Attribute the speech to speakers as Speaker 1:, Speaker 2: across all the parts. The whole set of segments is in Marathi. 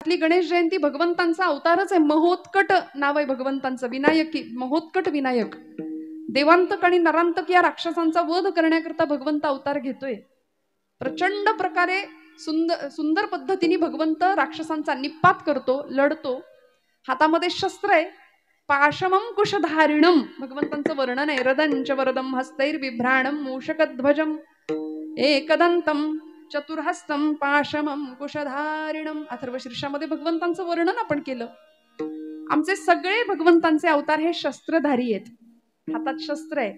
Speaker 1: घरातली गणेश जयंती भगवंतांचा अवतारच आहे. महोत्कट नाव आहे भगवंतांचं, विनायकी, महोत्कट विनायक. देवांतक आणि नरांतक या राक्षसांचा वध करण्याकरता भगवंत अवतार घेतोय. प्रचंड प्रकारे सुंदर पद्धतीने भगवंत राक्षसांचा निपात करतो, लढतो. हातामध्ये शस्त्र आहे. पाशमं कुशधारिणम भगवंतांचं वर्णन आहे. रदंच वरदम हस्तैर्बिभ्राणम मूषकध्वजम एकदंतम चतुर्हस्तम पाशमं कुशधारिणम. अथर्वशीर्षामध्ये भगवंतांचं वर्णन आपण केलं. आमचे सगळे भगवंतांचे अवतार हे शस्त्रधारी आहेत, हातात शस्त्र आहे.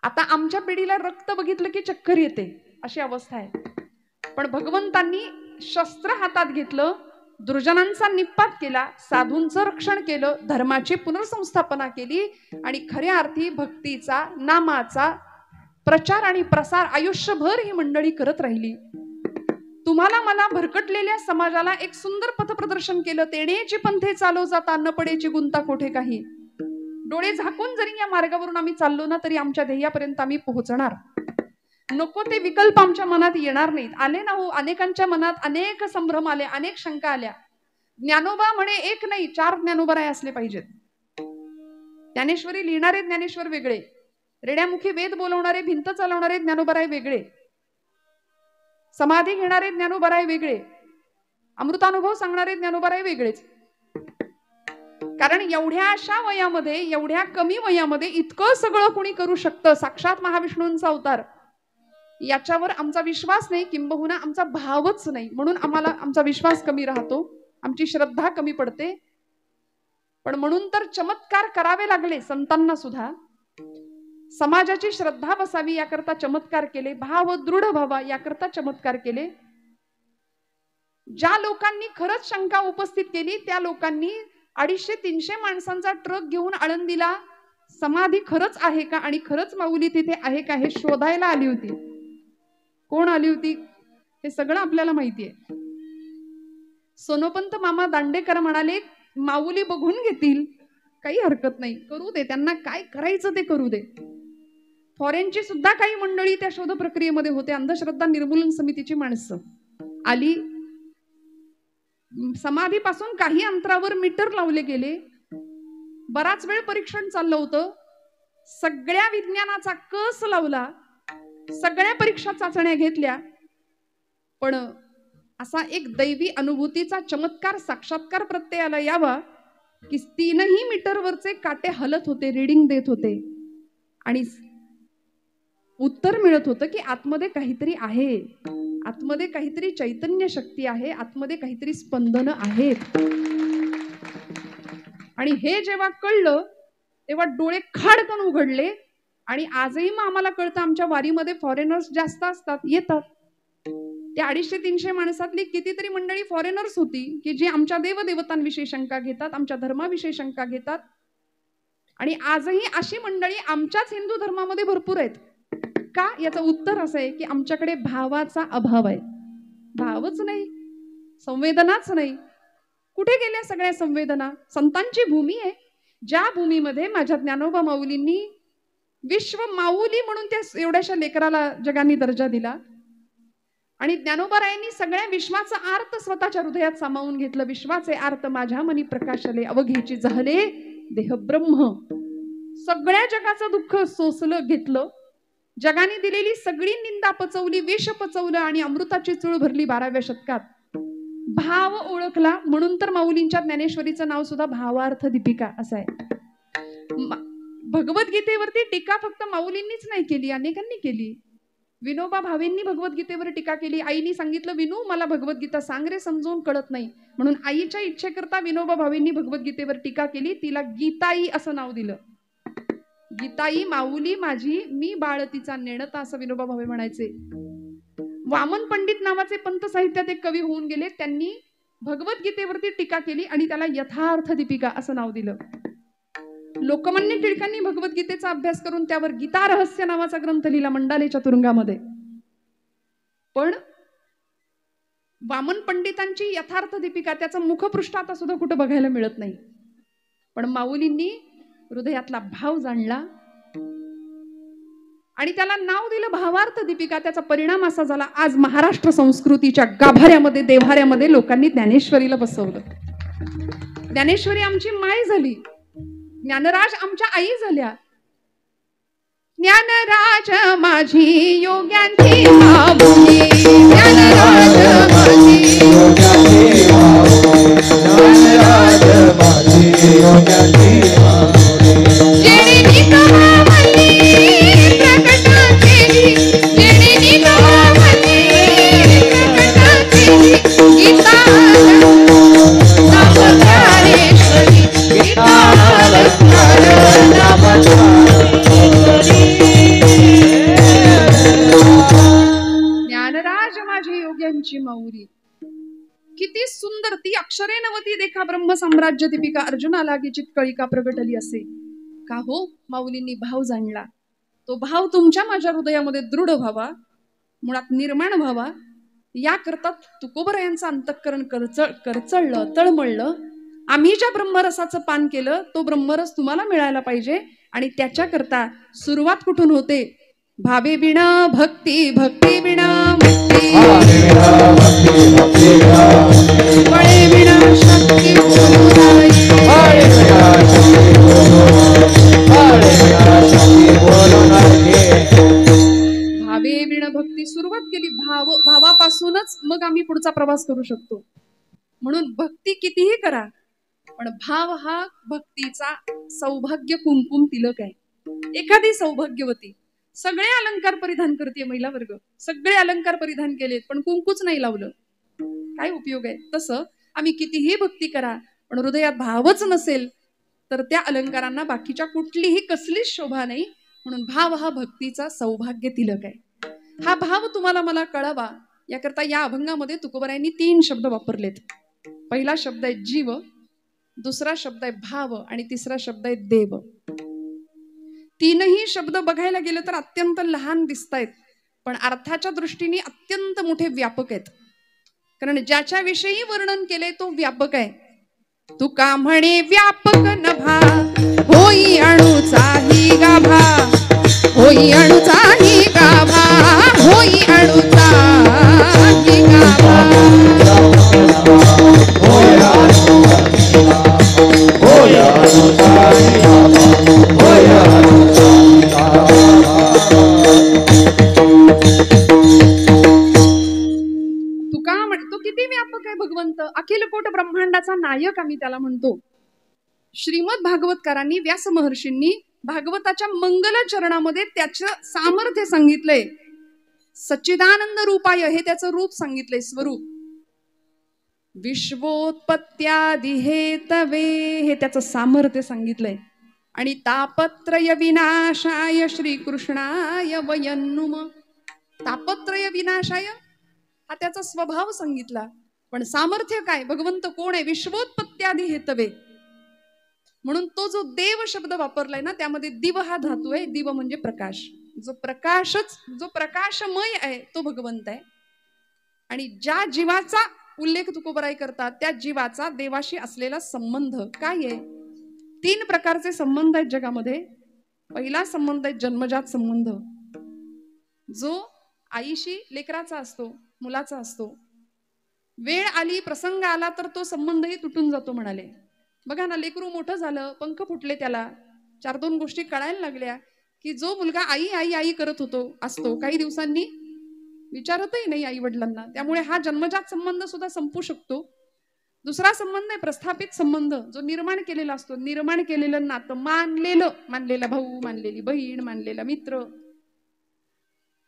Speaker 1: आता आमच्या पिढीला रक्त बघितलं की चक्कर येते अशी अवस्था आहे. पण भगवंतांनी शस्त्र हातात घेतलं, दुर्जनांचा निपात केला, साधूंचं रक्षण केलं, धर्माची पुनर्संस्थापना केली आणि खऱ्या अर्थी भक्तीचा, नामाचा प्रचार आणि प्रसार आयुष्यभर ही मंडळी करत राहिली. तुम्हाला मला भरकटलेल्या समाजाला एक सुंदर पथप्रदर्शन केलं. तेणेची पंथे चालो जाता न पडेची गुंता कोठे काही. डोळे झाकून जरी या मार्गावरून आम्ही चाललो ना तरी आमच्या ध्येयापर्यंत आम्ही पोहोचणार. नको ते विकल्प आमच्या मनात येणार नाहीत. आले ना हो, अनेकांच्या मनात अनेक संभ्रम आले, अनेक शंका आल्या. ज्ञानोबा म्हणे एक नाही 4 ज्ञानोबराय असले पाहिजेत. ज्ञानेश्वरी लिहिणारे ज्ञानेश्वर वेगळे, रेड्यामुखी वेद बोलवणारे, भिंत चालवणारे ज्ञानोबराय वेगळे, समाधी घेणारे ज्ञानोबराय वेगळे, अमृतानुभव सांगणारे ज्ञानोबराय वेगळेच. कारण एवढ्या अशा वयामध्ये, एवढ्या कमी वयामध्ये इतकं सगळं कोणी करू शकतं, साक्षात महाविष्णूंचा अवतार, याच्यावर आमचा विश्वास नाही, किंबहुना आमचा भावच नाही. म्हणून आम्हाला आमचा विश्वास कमी राहतो, आमची श्रद्धा कमी पडते. पण म्हणून तर चमत्कार करावे लागले संतांना सुद्धा. समाजाची श्रद्धा बसावी याकरता चमत्कार केले, भाव दृढ व्हावा याकरता चमत्कार केले. ज्या लोकांनी खरंच शंका उपस्थित केली त्या लोकांनी 250-300 माणसांचा ट्रक घेऊन आळंदीला समाधी खरंच आहे का आणि खरंच माऊली तिथे आहे का हे शोधायला आली होती. कोण आली होती हे सगळं आपल्याला माहिती आहे. सोनोपंत मामा दांडेकर म्हणाले माऊली बघून घेतील, काही हरकत नाही, करू दे, त्यांना काय करायचं ते करू दे. फॉरेनची सुद्धा काही मंडळी त्या शोध प्रक्रियेमध्ये होते. अंधश्रद्धा निर्मूलन समितीची माणसं आली. समाधीपासून काही अंतरावर मीटर लावले गेले. बराच वेळ परीक्षण चाललं होतं. सगळ्या विज्ञानाचा कस लावला, सगळ्या परीक्षा चाचण्या घेतल्या. पण असा एक दैवी अनुभूतीचा चमत्कार, साक्षात्कार प्रत्ययाला यावा की 3ही मीटरवरचे काटे हलत होते, रीडिंग देत होते आणि उत्तर मिळत होतं की आतमध्ये काहीतरी आहे, आतमध्ये काहीतरी चैतन्य शक्ती आहे, आतमध्ये काहीतरी स्पंदन आहेत. आणि हे जेव्हा कळलं तेव्हा डोळे खाडकन उघडले. आणि आजही मग आम्हाला कळतं, आमच्या वारीमध्ये फॉरेनर्स जास्त असतात, येतात. त्या 250-300 माणसातली कितीतरी मंडळी फॉरेनर्स होती की जी आमच्या देवदेवतांविषयी शंका घेतात, आमच्या धर्माविषयी शंका घेतात. आणि आजही अशी मंडळी आमच्याच हिंदू धर्मामध्ये भरपूर आहेत. का? याचं उत्तर असं आहे की आमच्याकडे भावाचा अभाव आहे. भावच नाही, संवेदनाच नाही. कुठे गेल्या सगळ्या संवेदना? संतांची भूमी आहे, ज्या भूमीमध्ये माझ्या ज्ञानोबा माऊलींनी विश्व माऊली म्हणून त्या एवढ्याशा लेकराला जगाने दर्जा दिला. आणि ज्ञानोबारायांनी सगळ्या विश्वाचा अर्थ स्वतःच्या हृदयात सामावून घेतलं. विश्वाचे अर्थ माझ्या मनी प्रकाशले, अवघेची जहले देह ब्रह्म. सगळ्या जगाचं दुःख सोसलं, घेतलं. जगाने दिलेली सगळी निंदा पचवली, विष पचवलं आणि अमृताची चूळ भरली 12व्या शतकात. भाव ओळखला. म्हणून तर माऊलींच्या ज्ञानेश्वरीचं नाव सुद्धा भावार्थ दीपिका असं आहे. भगवद्गीतेवरती टीका फक्त माऊलींनीच नाही केली, अनेकांनी केली. विनोबा भावेंनी भगवद्गीतेवर टीका केली. आईनी सांगितलं, विनू मला भगवद्गीता सांग रे, समजून कळत नाही. म्हणून आईच्या इच्छेकरता विनोबा भावेंनी भगवद्गीतेवर टीका केली. तिला गीताई असं नाव दिलं. गीताई माऊली माझी, मी बाळ तिचा नेणता, असं विनोबा भावे म्हणायचे. वामन पंडित नावाचे पंत साहित्यात एक कवी होऊन गेले. त्यांनी भगवद्गीतेवरती टीका केली आणि त्याला यथार्थ दीपिका असं नाव दिलं. लोकमान्य टिळकांनी भगवद्गीतेचा अभ्यास करून त्यावर गीता रहस्य नावाचा ग्रंथ लिहिला मंडालेच्या तुरुंगामध्ये. पण वामन पंडितांची यथार्थ दीपिका, त्याचा मुखपृष्ठ आता सुद्धा कुठं बघायला मिळत नाही. पण माऊलींनी हृदयातला भाव जाणला. आणि त्याला नाव दिलं भावार्थ दीपिका. त्याचा परिणाम असा झाला, आज महाराष्ट्र संस्कृतीच्या गाभाऱ्यामध्ये देव्हाऱ्यामध्ये लोकांनी ज्ञानेश्वरीला बसवलं. ज्ञानेश्वरी आमची माय झाली, ज्ञानराज आमच्या आई झाल्या. ज्ञानराज माझी योग्यांची माऊली, ज्ञानराज माझी योग्यांची माऊली, ज्ञानराज माझी योग्यांची माऊली. जेणे निगमावली प्रकट केली, जेणे निगमावली प्रकट केली, गीता नाम ज्ञानेश्वरी, गीता नाम ज्ञानराज माझी योग्यांची माऊली. किती सुंदर ती अक्षरे नवती देखा ब्रह्म साम्राज्य दीपिका. अर्जुनाला की चित्कळिका प्रगटली असे. का हो, माऊलींनी भाव जाणला. तो भाव तुमच्या माझ्या हृदयामध्ये दृढ व्हावा, मुळात निर्माण व्हावा, याकरता तुकोबरायांचं अंतःकरण करचळलं, तळमळलं. आम्ही ज्या ब्रह्मरसाचं पान केलं तो ब्रह्मरस तुम्हाला मिळायला पाहिजे. आणि त्याच्याकरता सुरुवात कुठून होते? भावे विना भक्ती, भक्ती विना मुक्ती, बळे विना शक्ती भावे विना भक्ती. सुरुवात केली भावापासूनच मग आम्ही पुढचा प्रवास करू शकतो. म्हणून भक्ती कितीही करा, पण भाव हा भक्तीचा सौभाग्य कुंकुम तिलक आहे. एखादी सौभाग्यवती सगळे अलंकार परिधान करते, महिला वर्ग सगळे अलंकार परिधान केलेत पण कुंकूच नाही लावलं, काय उपयोग आहे? तसं आम्ही कितीही भक्ती करा, पण हृदयात भावच नसेल तर त्या अलंकारांना बाकीच्या कुठलीही कसलीच शोभा नाही. म्हणून भाव हा भक्तीचा सौभाग्य तिलक आहे. हा भाव तुम्हाला मला कळावा याकरता या अभंगामध्ये तुकोबरायांनी 3 शब्द वापरलेत. पहिला शब्द आहे जीव, दुसरा शब्द आहे भाव आणि तिसरा शब्द आहे देव. तीनही शब्द बघायला गेलं तर अत्यंत लहान दिसतायत, पण अर्थाच्या दृष्टीने अत्यंत मोठे व्यापक आहेत. कारण ज्याच्याविषयी वर्णन केले तो व्यापक आहे. तुका म्हणे व्यापक नभा, होई अणुचाही गाभा, होई अणुचाही गाभा, होई अणुचाही गाभा. तो किती व्यापक आहे भगवंत. अखिल कोट ब्रह्मांडाचा नायक आम्ही त्याला म्हणतो. श्रीमद भागवतकारांनी, व्यास महर्षींनी भागवताच्या मंगल चरणामध्ये त्याचं सामर्थ्य सांगितलंय. सच्चिदानंद रूपाय हे त्याचं रूप सांगितलंय, स्वरूप. विश्वोत्पत्त्यादि हेतवे हे त्याचं सामर्थ्य सांगितलंय. आणि तापत्रय विनाशाय श्रीकृष्णाय वयन्नुम. तापत्रय विनाशाय हा त्याचा स्वभाव सांगितला, पण सामर्थ्य काय? भगवंत कोण आहे? विश्वोत्पत्त्यादि हेतवे. म्हणून तो जो देव शब्द वापरलाय ना, त्यामध्ये दिव हा धातू आहे. दिव म्हणजे प्रकाश. जो प्रकाशमय आहे तो भगवंत आहे. आणि ज्या जीवाचा उल्लेख तुकोबराय करतात त्या जीवाचा देवाशी असलेला संबंध काय आहे? 3 प्रकारचे संबंध आहेत जगामध्ये. पहिला संबंध आहे जन्मजात संबंध, जो आईशी लेकराचा असतो, मुलाचा असतो. वेळ आली, प्रसंग आला तर तो संबंधही तुटून जातो म्हणाले. बघा ना, लेकरू मोठं झालं, पंख फुटले, त्याला 4-2 गोष्टी कळायला लागल्या की जो मुलगा आई आई आई करत असतो काही दिवसांनी विचारतही नाही आई वडिलांना. त्यामुळे हा जन्मजात संबंध सुद्धा संपू शकतो. दुसरा संबंध आहे प्रस्थापित संबंध, जो निर्माण केलेला असतो. निर्माण केलेलं नातं, मानलेला भाऊ, मानलेली बहीण, मानलेला मित्र.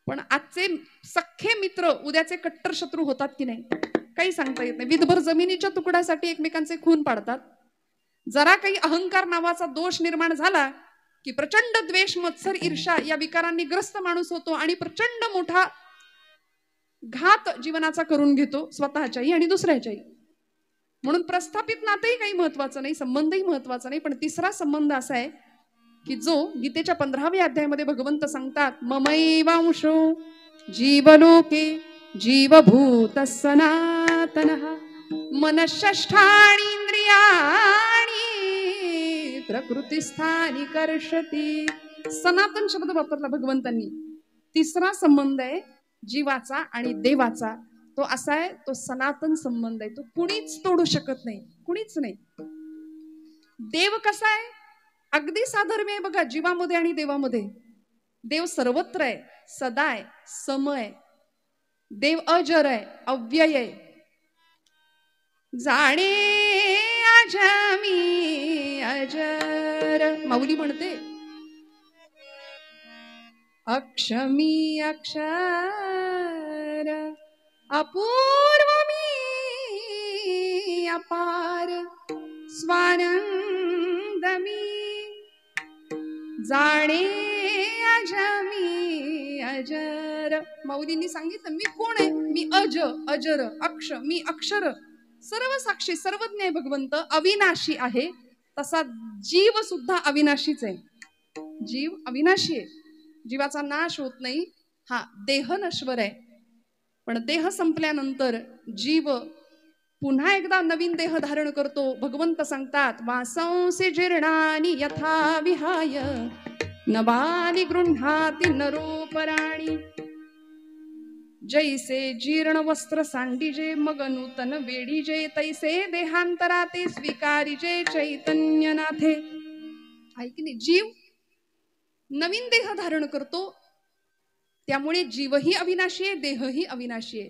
Speaker 1: पण आजचे सख्खे मित्र उद्याचे कट्टर शत्रू होतात की नाही काही सांगता येत नाही. विधभर जमिनीच्या तुकड्यासाठी एकमेकांचे खून पाडतात. जरा काही अहंकार नावाचा दोष निर्माण झाला की प्रचंड द्वेष, मत्सर, ईर्ष्या या विकारांनी ग्रस्त माणूस होतो आणि प्रचंड मोठा घात जीवनाचा करून घेतो, स्वतःच्याही आणि दुसऱ्याच्याही. म्हणून प्रस्थापित नातंही काही महत्वाचं नाही, संबंधही महत्वाचा नाही. पण तिसरा संबंध असा आहे की जो गीतेच्या 15व्या अध्यायामध्ये भगवंत सांगतात, ममैवांशो जीवलोके जीवभूत सनातनः मनःषष्ठाणि इंद्रियाणि प्रकृतिस्थानि कर्षति सनातन शब्द वापरला भगवंतांनी. तिसरा संबंध आहे जीवाचा आणि देवाचा. तो असा आहे, तो सनातन संबंध आहे. तो कुणीच तोडू शकत नाही, कुणीच नाही. देव कसा आहे? अगदी साधर्म्य आहे बघा जीवामध्ये आणि देवामध्ये. देव सर्वत्र आहे, सदा आहे, सम आहे. देव अजर आहे, अव्यय आहे. जाणे अजमी अजर माऊली म्हणते, अक्षमी अक्षर अपूर्व मी अपार स्वानंद मी. जाणे अजमी अजर. माऊलींनी सांगितलं मी कोण आहे? मी अज, अजर, अक्ष, मी अक्षर, सर्व साक्षी सर्वज्ञ आहे भगवंत, अविनाशी आहे. तसा जीव सुद्धा अविनाशीच आहे. जीव अविनाशी आहे, जीवाचा नाश होत नाही. हा देह नश्वर आहे, पण देह संपल्यानंतर जीव पुन्हा एकदा नवीन देह धारण करतो. भगवंत सांगतात, वासंसी जीर्णानि यथा विहाय नवानि गृह्णाति नरोपराणि. जैसे जीर्ण वस्त्र सांडिजे मग नूतन वेडीजे, तैसे देहांतराते स्वीकारिजे चैतन्यनाथे. ऐक नाही, जीव नवीन देह धारण करतो. त्यामुळे जीवही अविनाशी आहे, देहही अविनाशी आहे,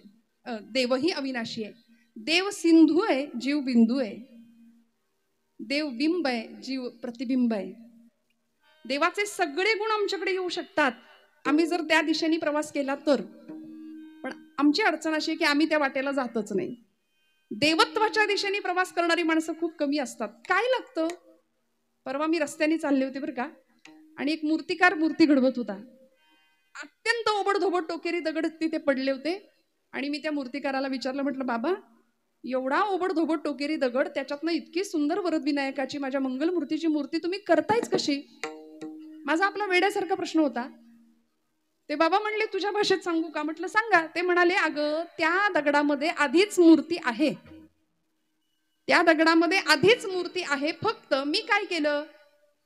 Speaker 1: देवही अविनाशी आहे. देव सिंधू आहे, जीव बिंदू आहे. देव बिंब आहे, जीव प्रतिबिंब आहे. देवाचे सगळे गुण आमच्याकडे येऊ शकतात आम्ही जर त्या दिशेने प्रवास केला तर. पण आमची अडचण अशी आहे की आम्ही त्या वाटेला जातच नाही. देवत्वाच्या दिशेने प्रवास करणारी माणसं खूप कमी असतात. काय लागतं? परवा मी रस्त्याने चालले होते बरं का, आणि एक मूर्तिकार मूर्ती घडवत होता. अत्यंत ओबडधोबड टोकेरी दगड तिथे पडले होते. आणि मी त्या मूर्तिकाराला विचारलं, म्हटलं बाबा एवढा ओबडधोबड टोकेरी दगड, त्याच्यातनं इतकी सुंदर वरदविनायकाची माझ्या मंगलमूर्तीची मूर्ती तुम्ही करतायच कशी? माझा आपला वेड्यासारखा प्रश्न होता. ते बाबा म्हणले तुझ्या भाषेत सांगू का? म्हटलं सांगा. ते म्हणाले, अगं त्या दगडामध्ये आधीच मूर्ती आहे, त्या दगडामध्ये आधीच मूर्ती आहे. फक्त मी काय केलं,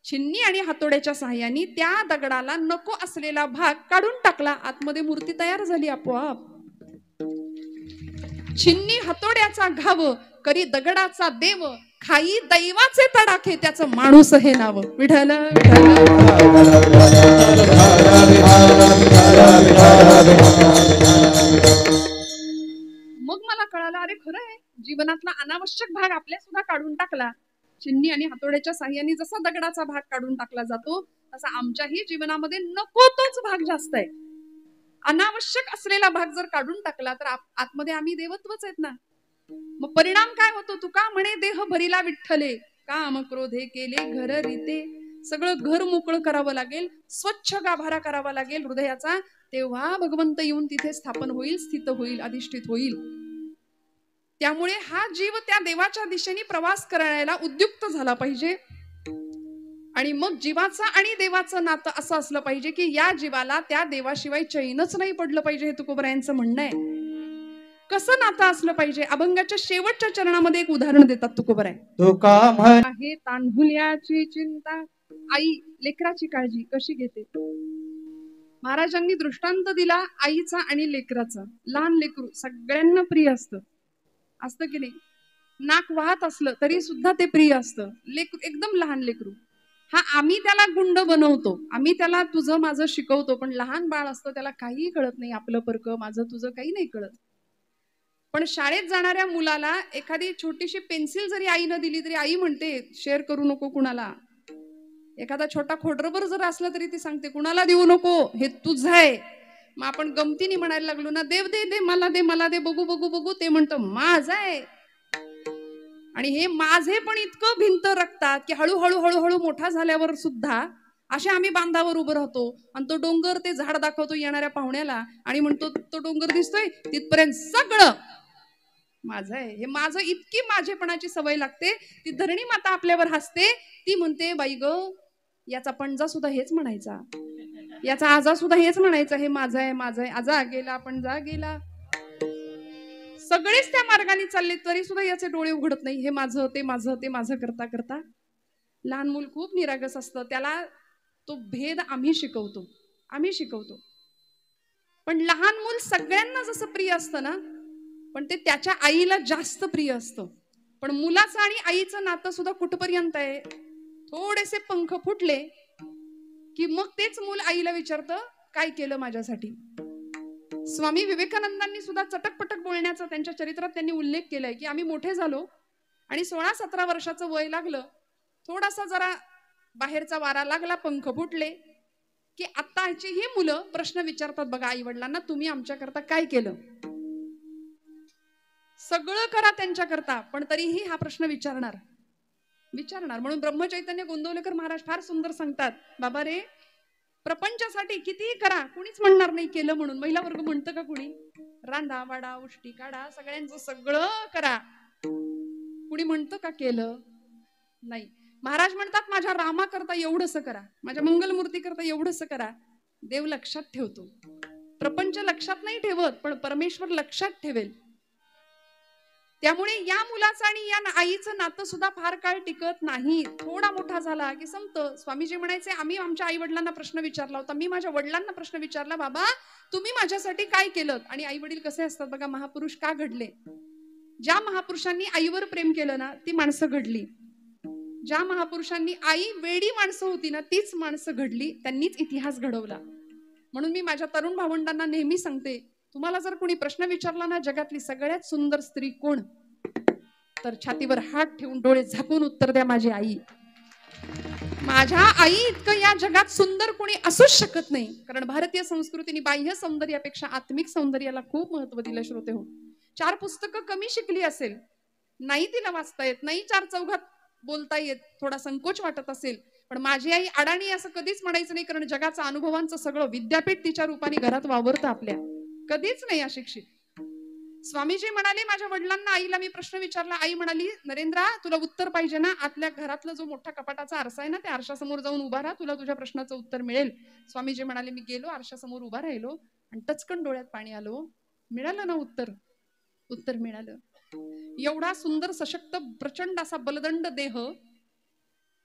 Speaker 1: छिन्नी आणि हातोड्याच्या सहाय्याने त्या दगडाला नको असलेला भाग काढून टाकला, आतमध्ये मूर्ती तयार झाली आपोआप. छिन्नी हातोड्याचा घाव करी दगडाचा देव, खाई दैवाचे तडाखे त्याचं माणूस हे नाव. विठ्ठल मग मला कळालं, अरे खरं आहे, जीवनातला अनावश्यक भाग आपल्या सुद्धा काढून टाकला. छिन्नी आणि हातोड्याच्या साह्याने जसा दगडाचा भाग काढून टाकला जातो, तसा आमच्याही जीवनामध्ये नको तोच भाग जास्त आहे. अनावश्यक असलेला भाग जर काढून टाकला तर आतमध्ये आम्ही देवत्वच आहेत ना. मग परिणाम काय होतो? तुका म्हणे देह भरिला विठ्ठले, काम क्रोधे केले घर रीते. सगळं घर मोकळं करावं लागेल, स्वच्छ गाभारा करावा लागेल हृदयाचा, तेव्हा भगवंत येऊन तिथे स्थापन होईल, स्थित होईल, अधिष्ठित होईल. त्यामुळे हा जीव त्या देवाच्या दिशेने प्रवास करायला उद्युक्त झाला पाहिजे. आणि मग जीवाचं आणि देवाचं नातं असं असलं पाहिजे की या जीवाला त्या देवाशिवाय चैनच नाही पडलं पाहिजे. हे तुकोबरायांचं म्हणणं आहे. कसं नातं असलं पाहिजे? अभंगाच्या शेवटच्या चरणामध्ये एक उदाहरण देतात तुकोबराय. आहे तान्हुल्याची चिंता, आई लेकराची काळजी कशी घेते. महाराजांनी दृष्टांत दिला आईचा आणि लेकराचा. लहान लेकरू सगळ्यांना प्रिय असतं की नाही? नाक वाहत असलं तरी सुद्धा ते प्रिय असतं. लेकरू एकदम लहान लेकरू, हा आम्ही त्याला गुंड बनवतो, आम्ही त्याला तुझं माझं शिकवतो, पण लहान बाळ असतं त्याला काही कळत नाही. आपलं परक माझं तुझं काही नाही कळत. पण शाळेत जाणाऱ्या मुलाला एखादी छोटीशी पेन्सिल जरी आईनं दिली तरी आई म्हणते शेअर करू नको कुणाला. एखादा छोटा खोडरबर जर असला तरी ती सांगते कुणाला देऊ नको, हे तुझं आहे. मग आपण गमतीने म्हणायला लागलो ना, देव दे दे मला दे मला दे, बघू बघू बघू, ते म्हणतं माझं आहे. आणि हे माझे पण इतकं भिंत रखतात की हळूहळू हळूहळू मोठा झाल्यावर सुद्धा अशा आम्ही बांधावर उभं राहतो आणि तो डोंगर ते झाड दाखवतो येणाऱ्या पाहुण्याला आणि म्हणतो तो डोंगर दिसतोय तिथपर्यंत सगळं माझं आहे. हे माझं इतकी माझेपणाची सवय लागते. ती धरणी माता आपल्यावर हसते. ती म्हणते बाई ग, याचा पणजा सुद्धा हेच म्हणायचा, याचा आजा सुद्धा हेच म्हणायचा, हे माझं आहे माझं आहे. आजा गेला पणजा गेला, सगळेच त्या मार्गाने चालले तरी सुद्धा याचे डोळे उघडत नाही. हे माझं ते माझं ते माझं करता करता. लहान मूल खूप निरागस असतं. त्याला तो भेद आम्ही शिकवतो. पण लहान मूल सगळ्यांना जसं प्रिय असतं ना, पण ते त्याच्या आईला जास्त प्रिय असतं. पण मुलाचं आणि आईचं नातं सुद्धा कुठपर्यंत आहे, थोडेसे पंख फुटले की मग तेच मूल आईला विचारतं, काय केलं माझ्यासाठी. स्वामी विवेकानंदांनी सुद्धा चटकपटक बोलण्याचा त्यांच्या चरित्रात त्यांनी उल्लेख केलाय की आम्ही मोठे झालो आणि 16-17 वर्षाचं वय लागलं, थोडासा जरा बाहेरचा वारा लागला, पंख फुटले की आताची ही मुलं प्रश्न विचारतात बघा आई वडिलांना, तुम्ही आमच्याकरता काय केलं. सगळं करा त्यांच्याकरता, पण तरीही हा प्रश्न विचारणार. म्हणून ब्रह्मचैतन्य गोंदवलेकर महाराज फार सुंदर सांगतात, बाबा रे, प्रपंचासाठी कितीही करा, कुणीच म्हणणार नाही केलं म्हणून. महिला वर्ग म्हणतं का कुणी? रांधा वाडा उष्टी काढा, सगळ्यांचं सगळं करा, कुणी म्हणतं का केलं? नाही. महाराज म्हणतात, माझ्या रामा करता एवढंस करा, माझ्या मंगलमूर्ती करता एवढंस करा. देव लक्षात ठेवतो. प्रपंच लक्षात नाही ठेवत, पण परमेश्वर लक्षात ठेवेल. त्यामुळे या मुलाचं आणि या आईचं नातं सुद्धा फार काळ टिकत नाही. थोडा मोठा झाला की संपतं. स्वामीजी म्हणायचे, आम्ही आमच्या आई वडिलांना प्रश्न विचारला होता, मी माझ्या वडिलांना प्रश्न विचारला, बाबा तुम्ही माझ्यासाठी काय केलं. आणि आई वडील कसे असतात बघा, महापुरुष का घडले. ज्या महापुरुषांनी आईवर प्रेम केलं ना, ती माणसं घडली. ज्या महापुरुषांनी आई वेडी माणसं होती ना, तीच माणसं घडली, त्यांनीच इतिहास घडवला. म्हणून मी माझ्या तरुण भावंडांना नेहमी सांगते, तुम्हाला जर कोणी प्रश्न विचारला ना, जगातली सगळ्यात सुंदर स्त्री कोण, तर छातीवर हात ठेवून डोळे झाकून उत्तर द्या, माझी आई. माझ्या आई इतकं या जगात सुंदर कोणी असूच शकत नाही. कारण भारतीय संस्कृतीने बाह्य सौंदर्यापेक्षा आत्मिक सौंदर्याला खूप महत्व दिलं. श्रोते हो, 4 पुस्तकं कमी शिकली असेल, नाही तिला वाचता येत, नाही 4 चौघात बोलता येत, थोडा संकोच वाटत असेल, पण माझी आई अडाणी असं कधीच म्हणायचं नाही. कारण जगाचं अनुभवांचं सगळं विद्यापीठ तिच्या रूपाने घरात वावरतं आपल्या, कधीच नाही अशिक्षित. स्वामीजी म्हणाले, माझ्या वडिलांना आईला मी प्रश्न विचारला, आई म्हणाली, नरेंद्रा तुला उत्तर पाहिजे ना, आतल्या घरातला जो मोठा कपाटाचा आरसा आहे ना, त्या आरशासमोर जाऊन उभा राहा, तुला तुझ्या प्रश्नाचं उत्तर मिळेल. स्वामीजी म्हणाले, मी गेलो, आरशासमोर उभा राहिलो आणि टचकन डोळ्यात पाणी आलो. मिळालं ना उत्तर मिळालं. एवढा सुंदर सशक्त प्रचंड असा बलदंड देह,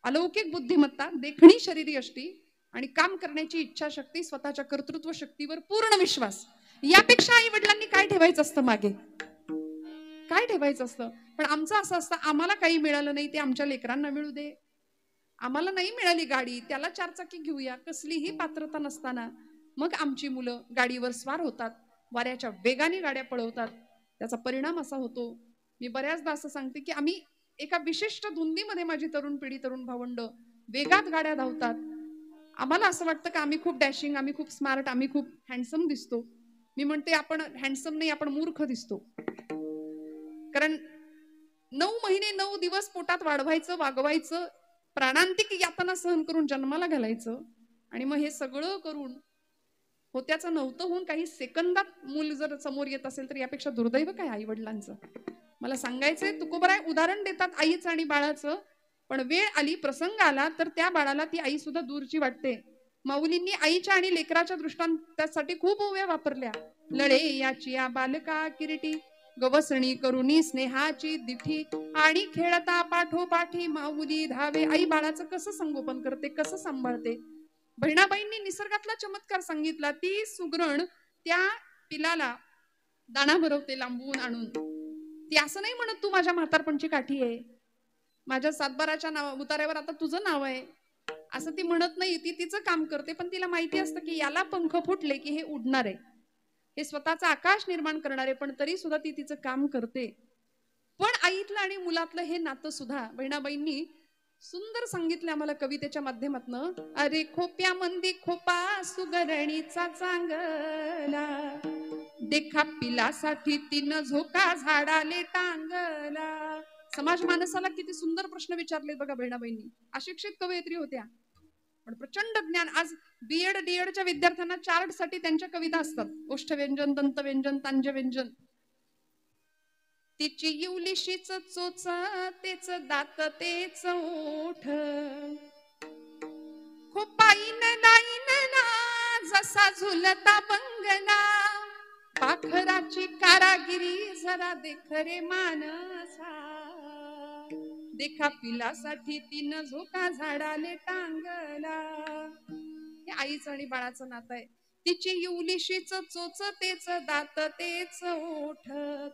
Speaker 1: अलौकिक बुद्धिमत्ता, देखणी शरीरी यष्टी आणि काम करण्याची इच्छाशक्ती, स्वतःच्या कर्तृत्व शक्तीवर पूर्ण विश्वास, यापेक्षा आई वडिलांनी काय ठेवायचं असतं मागे, काय ठेवायचं असतं. पण आमचं असं असतं, आम्हाला काही मिळालं नाही ते आमच्या लेकरांना मिळू दे. आम्हाला नाही मिळाली गाडी, त्याला 4 चाकी घेऊया, कसलीही पात्रता नसताना मग आमची मुलं गाडीवर स्वार होतात, वाऱ्याच्या वेगाने गाड्या पळवतात. त्याचा परिणाम असा होतो, मी बऱ्याचदा असं सांगते की आम्ही एका विशिष्ट धुंदीमध्ये, माझी तरुण पिढी, तरुण भावंड वेगात गाड्या धावतात. आम्हाला असं वाटतं की आम्ही खूप डॅशिंग, आम्ही खूप स्मार्ट, आम्ही खूप हँडसम दिसतो. मी म्हणते, आपण हँडसम नाही, आपण मूर्ख दिसतो. कारण 9 महिने 9 दिवस पोटात वाढवायचं, वागवायचं, प्राणांतिक यातना सहन करून जन्माला घालायचं, आणि मग हे सगळं करून होत्याचं नव्हतं होऊन काही सेकंदात मूल जर समोर येत असेल तर यापेक्षा दुर्दैव काय आई वडिलांचं. मला सांगायचंय, तुकोबराय उदाहरण देतात आईचं आणि बाळाचं, पण वेळ आली, प्रसंग आला तर त्या बाळाला ती आई सुद्धा दूरची वाटते. माऊलींनी आईच्या आणि लेकराच्या दृष्टांतासाठी खूप ओव्या वापरल्या. लळे याची या बालका किरीटी, गवसणी करुणी स्नेहाची दिठी, आणि खेळता पाठोपाठी माऊली धावे. आई बाळाचं कसं संगोपन करते, कसं सांभाळते. बहिणाबाईंनी निसर्गातला चमत्कार सांगितला. ती सुगरण त्या पिलाला दाणा भरवते लांबून आणून. ती असं नाही म्हणत, तू माझ्या म्हातारपणची काठी आहे, माझ्या सातबाराच्या नाव उतार्यावर आता तुझं नाव आहे, असं ती म्हणत नाही. ती तिचं काम करते, पण तिला माहिती असतं की याला पंख फुटले की हे उडणार आहे, हे स्वतःचा आकाश निर्माण करणार आहे, पण तरी सुद्धा ती तिचं काम करते. पण आईतलं आणि मुलातलं हे नातं सुद्धा बहिणाबाईंनी सुंदर सांगितलं आम्हाला कवितेच्या माध्यमातनं. अरे खोप्या मंदी खोपा सुगरणीचा चांगला, देखा पिलासाठी तिनं झोका झाडाले टांगला. समाज माणसाला किती सुंदर प्रश्न विचारले बघा बहिणाबाईंनी. अशिक्षित कवयित्री होत्या, पण प्रचंड ज्ञान. आज बीएड डीएडच्या विद्यार्थ्यांना चार्ट साठी त्यांच्या कविता असतात, ओष्ठव्यंजन, दंतव्यंजन, तांजव्यंजन. तिची इवलिशीच चोच, तेच दात, तेच ओठ, खोपाईन लाईन ना जसा झुलता बंगला, पाखराची कारागिरी जरा देख रे मानसा, देखा पिलासाठी तिनं झोका झाडाले टांगला. आईचं आणि बाळाचं नातं आहे. तिची युलिशीच चोच तेच दात तेच ओठ,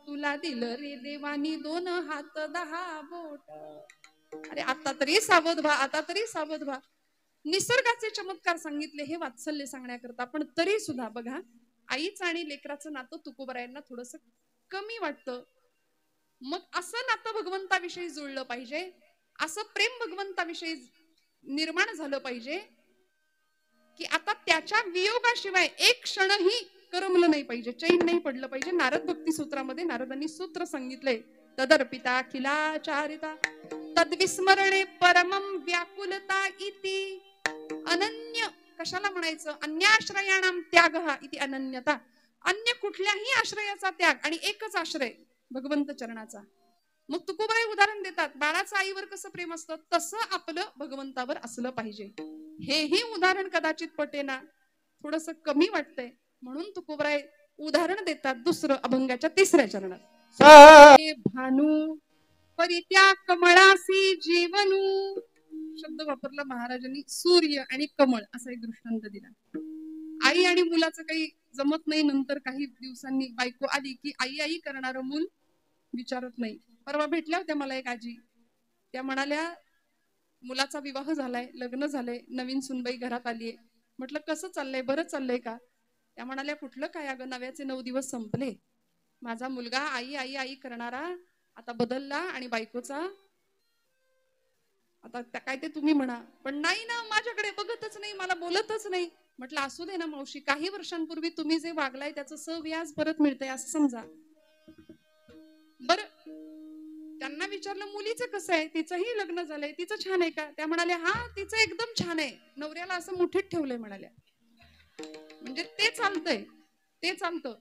Speaker 1: तुला दिलं रे देवानी 2 हात 10 बोट. अरे आता तरी सावध व्हा, आता तरी सावध व्हा. निसर्गाचे चमत्कार सांगितले हे वात्सल्य सांगण्याकरता, पण तरी सुद्धा बघा आईचं आणि लेकराचं नातं तुकोबरायांना थोडस कमी वाटतं. मग असं नातं भगवंताविषयी जुळलं पाहिजे, असं प्रेम भगवंताविषयी निर्माण झालं पाहिजे की आता त्याच्या वियोगाशिवाय एक क्षणही करमलं नाही पाहिजे, चैन नाही पडलं पाहिजे. नारद भक्ती सूत्रामध्ये नारदांनी सूत्र सांगितले, तदर्पिता अखिलाचारिता तद्विस्मरणे परमं व्याकुलता इति. अनन्य कशाला म्हणायचं? अन्याश्रयाणाम त्यागः इति अनन्यता. अन्य कुठल्याही आश्रयाचा त्याग आणि एकच आश्रय भगवंत चरणाचा. मग तुकोबाई उदाहरण देतात, बाळाचं आईवर कसं प्रेम असतं तसं आपलं भगवंतावर असलं पाहिजे. हेही उदाहरण कदाचित पटेना, थोडस कमी वाटतंय, म्हणून तुकोबाई उदाहरण देतात दुसरं अभंगाच्या 3ऱ्या चरणात. भानू परित्या कमळासी जीवनू, शब्द वापरला महाराजांनी. सूर्य आणि कमळ असा एक दृष्टांत दिला. आई आणि मुलाचं काही जमत नाही, नंतर काही दिवसांनी बायको आली की आई आई करणारं मूल विचारत नाही. परवा भेटल्या होत्या मला एक आजी, त्या म्हणाल्या मुलाचा विवाह झालाय, लग्न झालंय, नवीन सुनबाई घरात आलीये. म्हटलं कसं चाललंय, बरं चाललंय का? त्या म्हणाल्या कुठलं काय अगं, नव्याचे 9 दिवस संपले. माझा मुलगा आई आई आई करणारा आता बदलला आणि बायकोचा आता काय ते तुम्ही म्हणा, पण नाही ना, माझ्याकडे बघतच नाही, मला बोलतच नाही. म्हटलं असू दे ना मावशी, काही वर्षांपूर्वी तुम्ही जे वागलाय त्याचं सव्याज परत मिळतंय असं समजा. बर त्यांना विचारलं मुलीचं कसं आहे, तिचंही लग्न झालंय, तिचं छान आहे का? त्या म्हणाल्या हा तिचं एकदम छान आहे, नवऱ्याला असं मुठीत ठेवलंय म्हणाल्या. म्हणजे ते चालतंय, ते चालतं.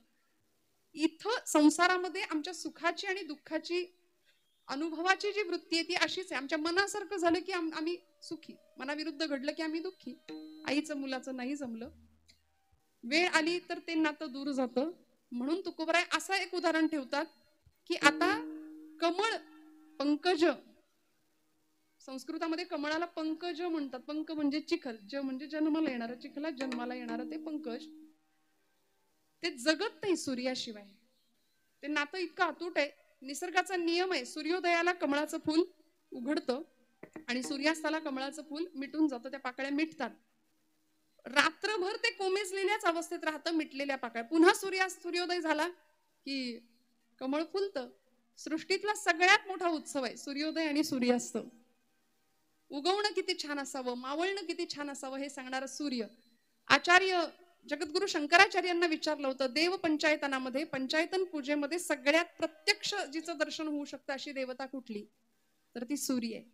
Speaker 1: इथं संसारामध्ये आमच्या सुखाची आणि दुःखाची अनुभवाची जी वृत्ती आहे ती अशीच आहे. आमच्या मनासारखं झालं की आम्ही सुखी, मनाविरुद्ध घडलं की आम्ही दुःखी. आईचं मुलाचं नाही जमलं, वेळ आली तर ते नातं दूर जातं. म्हणून तुकोबराय असं एक उदाहरण ठेवतात की आता कमळ पंकज, संस्कृतामध्ये कमळाला पंकज म्हणतात. पंक म्हणजे चिखल, ज म्हणजे जन्माला येणार, चिखलात जन्माला येणार ते पंकज. ते जगत नाही सूर्याशिवाय. ते नातं इतकं अतूट आहे. निसर्गाचा नियम आहे, सूर्योदयाला कमळाचं फूल उघडतं आणि सूर्यास्ताला कमळाचं फूल मिटून जातं, त्या पाकळ्या मिटतात. रात्रभर ते कोमेजलेल्याच अवस्थेत राहतं, मिटलेल्या पाकळ्या. पुन्हा सूर्योदय झाला की कमळ फुलतं. सृष्टीतला सगळ्यात मोठा उत्सव आहे सूर्योदय आणि सूर्यास्त. उगवणं किती छान असावं, मावळणं किती छान असावं हे सांगणारा सूर्य. आचार्य जगद्गुरु शंकराचार्यांना विचारलं होतं, देव पंचायतनामध्ये पंचायतन पूजेमध्ये सगळ्यात प्रत्यक्ष जिचं दर्शन होऊ शकतं अशी देवता कुठली? तर ती सूर्य आहे.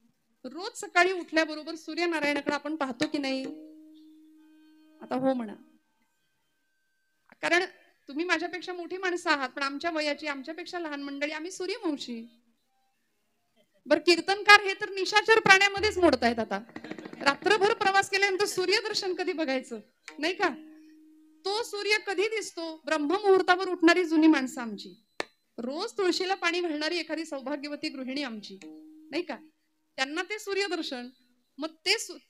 Speaker 1: रोज सकाळी उठल्याबरोबर सूर्यनारायणाकडे आपण पाहतो की नाही? आता हो म्हणा, कारण तुम्ही माझ्यापेक्षा मोठी माणसं आहात, पण आमच्या वयाची, आमच्यापेक्षा लहान मंडळी आम्ही सूर्यवंशी. बर कीर्तनकार हे तर निशाचर प्राण्यामध्येच मोडतायत. आता रात्रभर प्रवास केल्यानंतर सूर्यदर्शन कधी बघायचं नाही का? तो सूर्य कधी दिसतो? ब्रह्ममुहूर्तावर उठणारी जुनी माणसं आमची, रोज तुळशीला पाणी घालणारी एखादी सौभाग्यवती गृहिणी आमची, नाही का? त्यांना ते सूर्यदर्शन. मग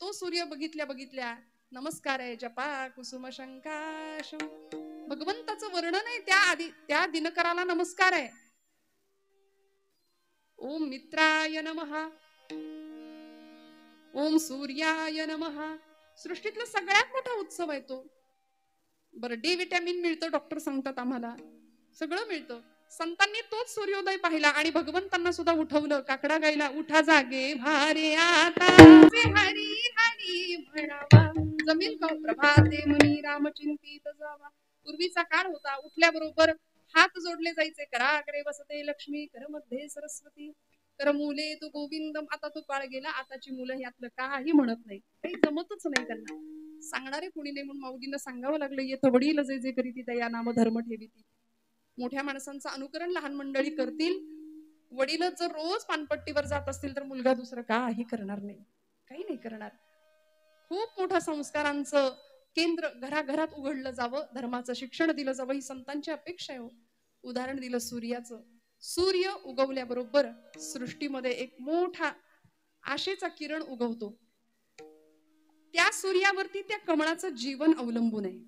Speaker 1: तो सूर्य बघितल्या बघितल्या नमस्कार आहे जपा कुसुम शंकाशम, भगवंताचं वर्णन आहे. त्या दिनकराला नमस्कार आहे. ओम मित्राय नमः, ओम सूर्याय नमः. सृष्टीतला सगळ्यात मोठा उत्सव आहे तो. बरं, डी विटॅमिन मिळतं, डॉक्टर सांगतात आम्हाला, सगळं मिळतं. संतांनी तोच सूर्योदय पाहिला आणि भगवंतांना सुद्धा उठवलं. काकडा गायला, उठा जागे भारे आता हरी हरी म्हणावा, जमीन का प्रभाते मुनी रामचिंतित जावा. पूर्वीचा काळ होता, उठल्याबरोबर हात जोडले जायचे. कराग्रे वसते लक्ष्मी, कर मध्ये सरस्वती, कर मुले तू गोविंदम. आता तो काळ गेला, आताची मुलं यातलं काही म्हणत नाही, काही जमतच नाही त्यांना. सांगणारे कोणी नाही म्हणून माऊलींना सांगावं लागलं, येत वडील जे जे करीती दया नाम धर्म ठेवीती. मोठ्या माणसांचं अनुकरण लहान मंडळी करतील. वडीलच जर रोज पानपट्टीवर जात असतील तर मुलगा दुसरं काही करणार नाही, काही नाही करणार. खूप मोठं संस्कारांचं केंद्र घराघरात उघडलं जावं, धर्माचं शिक्षण दिलं जावं, ही संतांची अपेक्षा आहे. उदाहरण दिलं सूर्याचं. सूर्य उगवल्याबरोबर सृष्टीमध्ये एक मोठा आशेचा किरण उगवतो. त्या सूर्यावरती त्या कमळाचं जीवन अवलंबून आहे.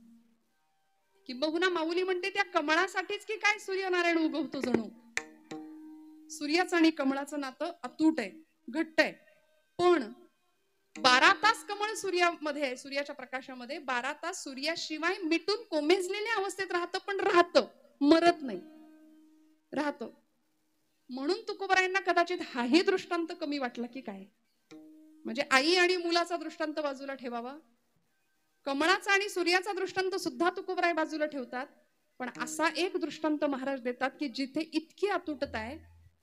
Speaker 1: किंबहुना माऊली म्हणते त्या कमळासाठीच की काय सूर्यनारायण उगवतो जणू. सूर्याचं आणि कमळाचं नातं अतूट आहे, घट्ट आहे. पण 12 तास कमळ सूर्यामध्ये आहे, सूर्याच्या प्रकाशामध्ये 12 तास सूर्याशिवाय मिटून कोमेजलेल्या अवस्थेत राहतं, पण राहतं, मरत नाही, राहतं. म्हणून तुकोबरायांना कदाचित हाही दृष्टांत कमी वाटला की काय. म्हणजे आई आणि मुलाचा दृष्टांत बाजूला ठेवावा, कमळाचा आणि सूर्याचा दृष्टांत सुद्धा तुकोबराय बाजूला ठेवतात. पण असा एक दृष्टांत महाराज देतात की जिथे इतकी अतुटता आहे.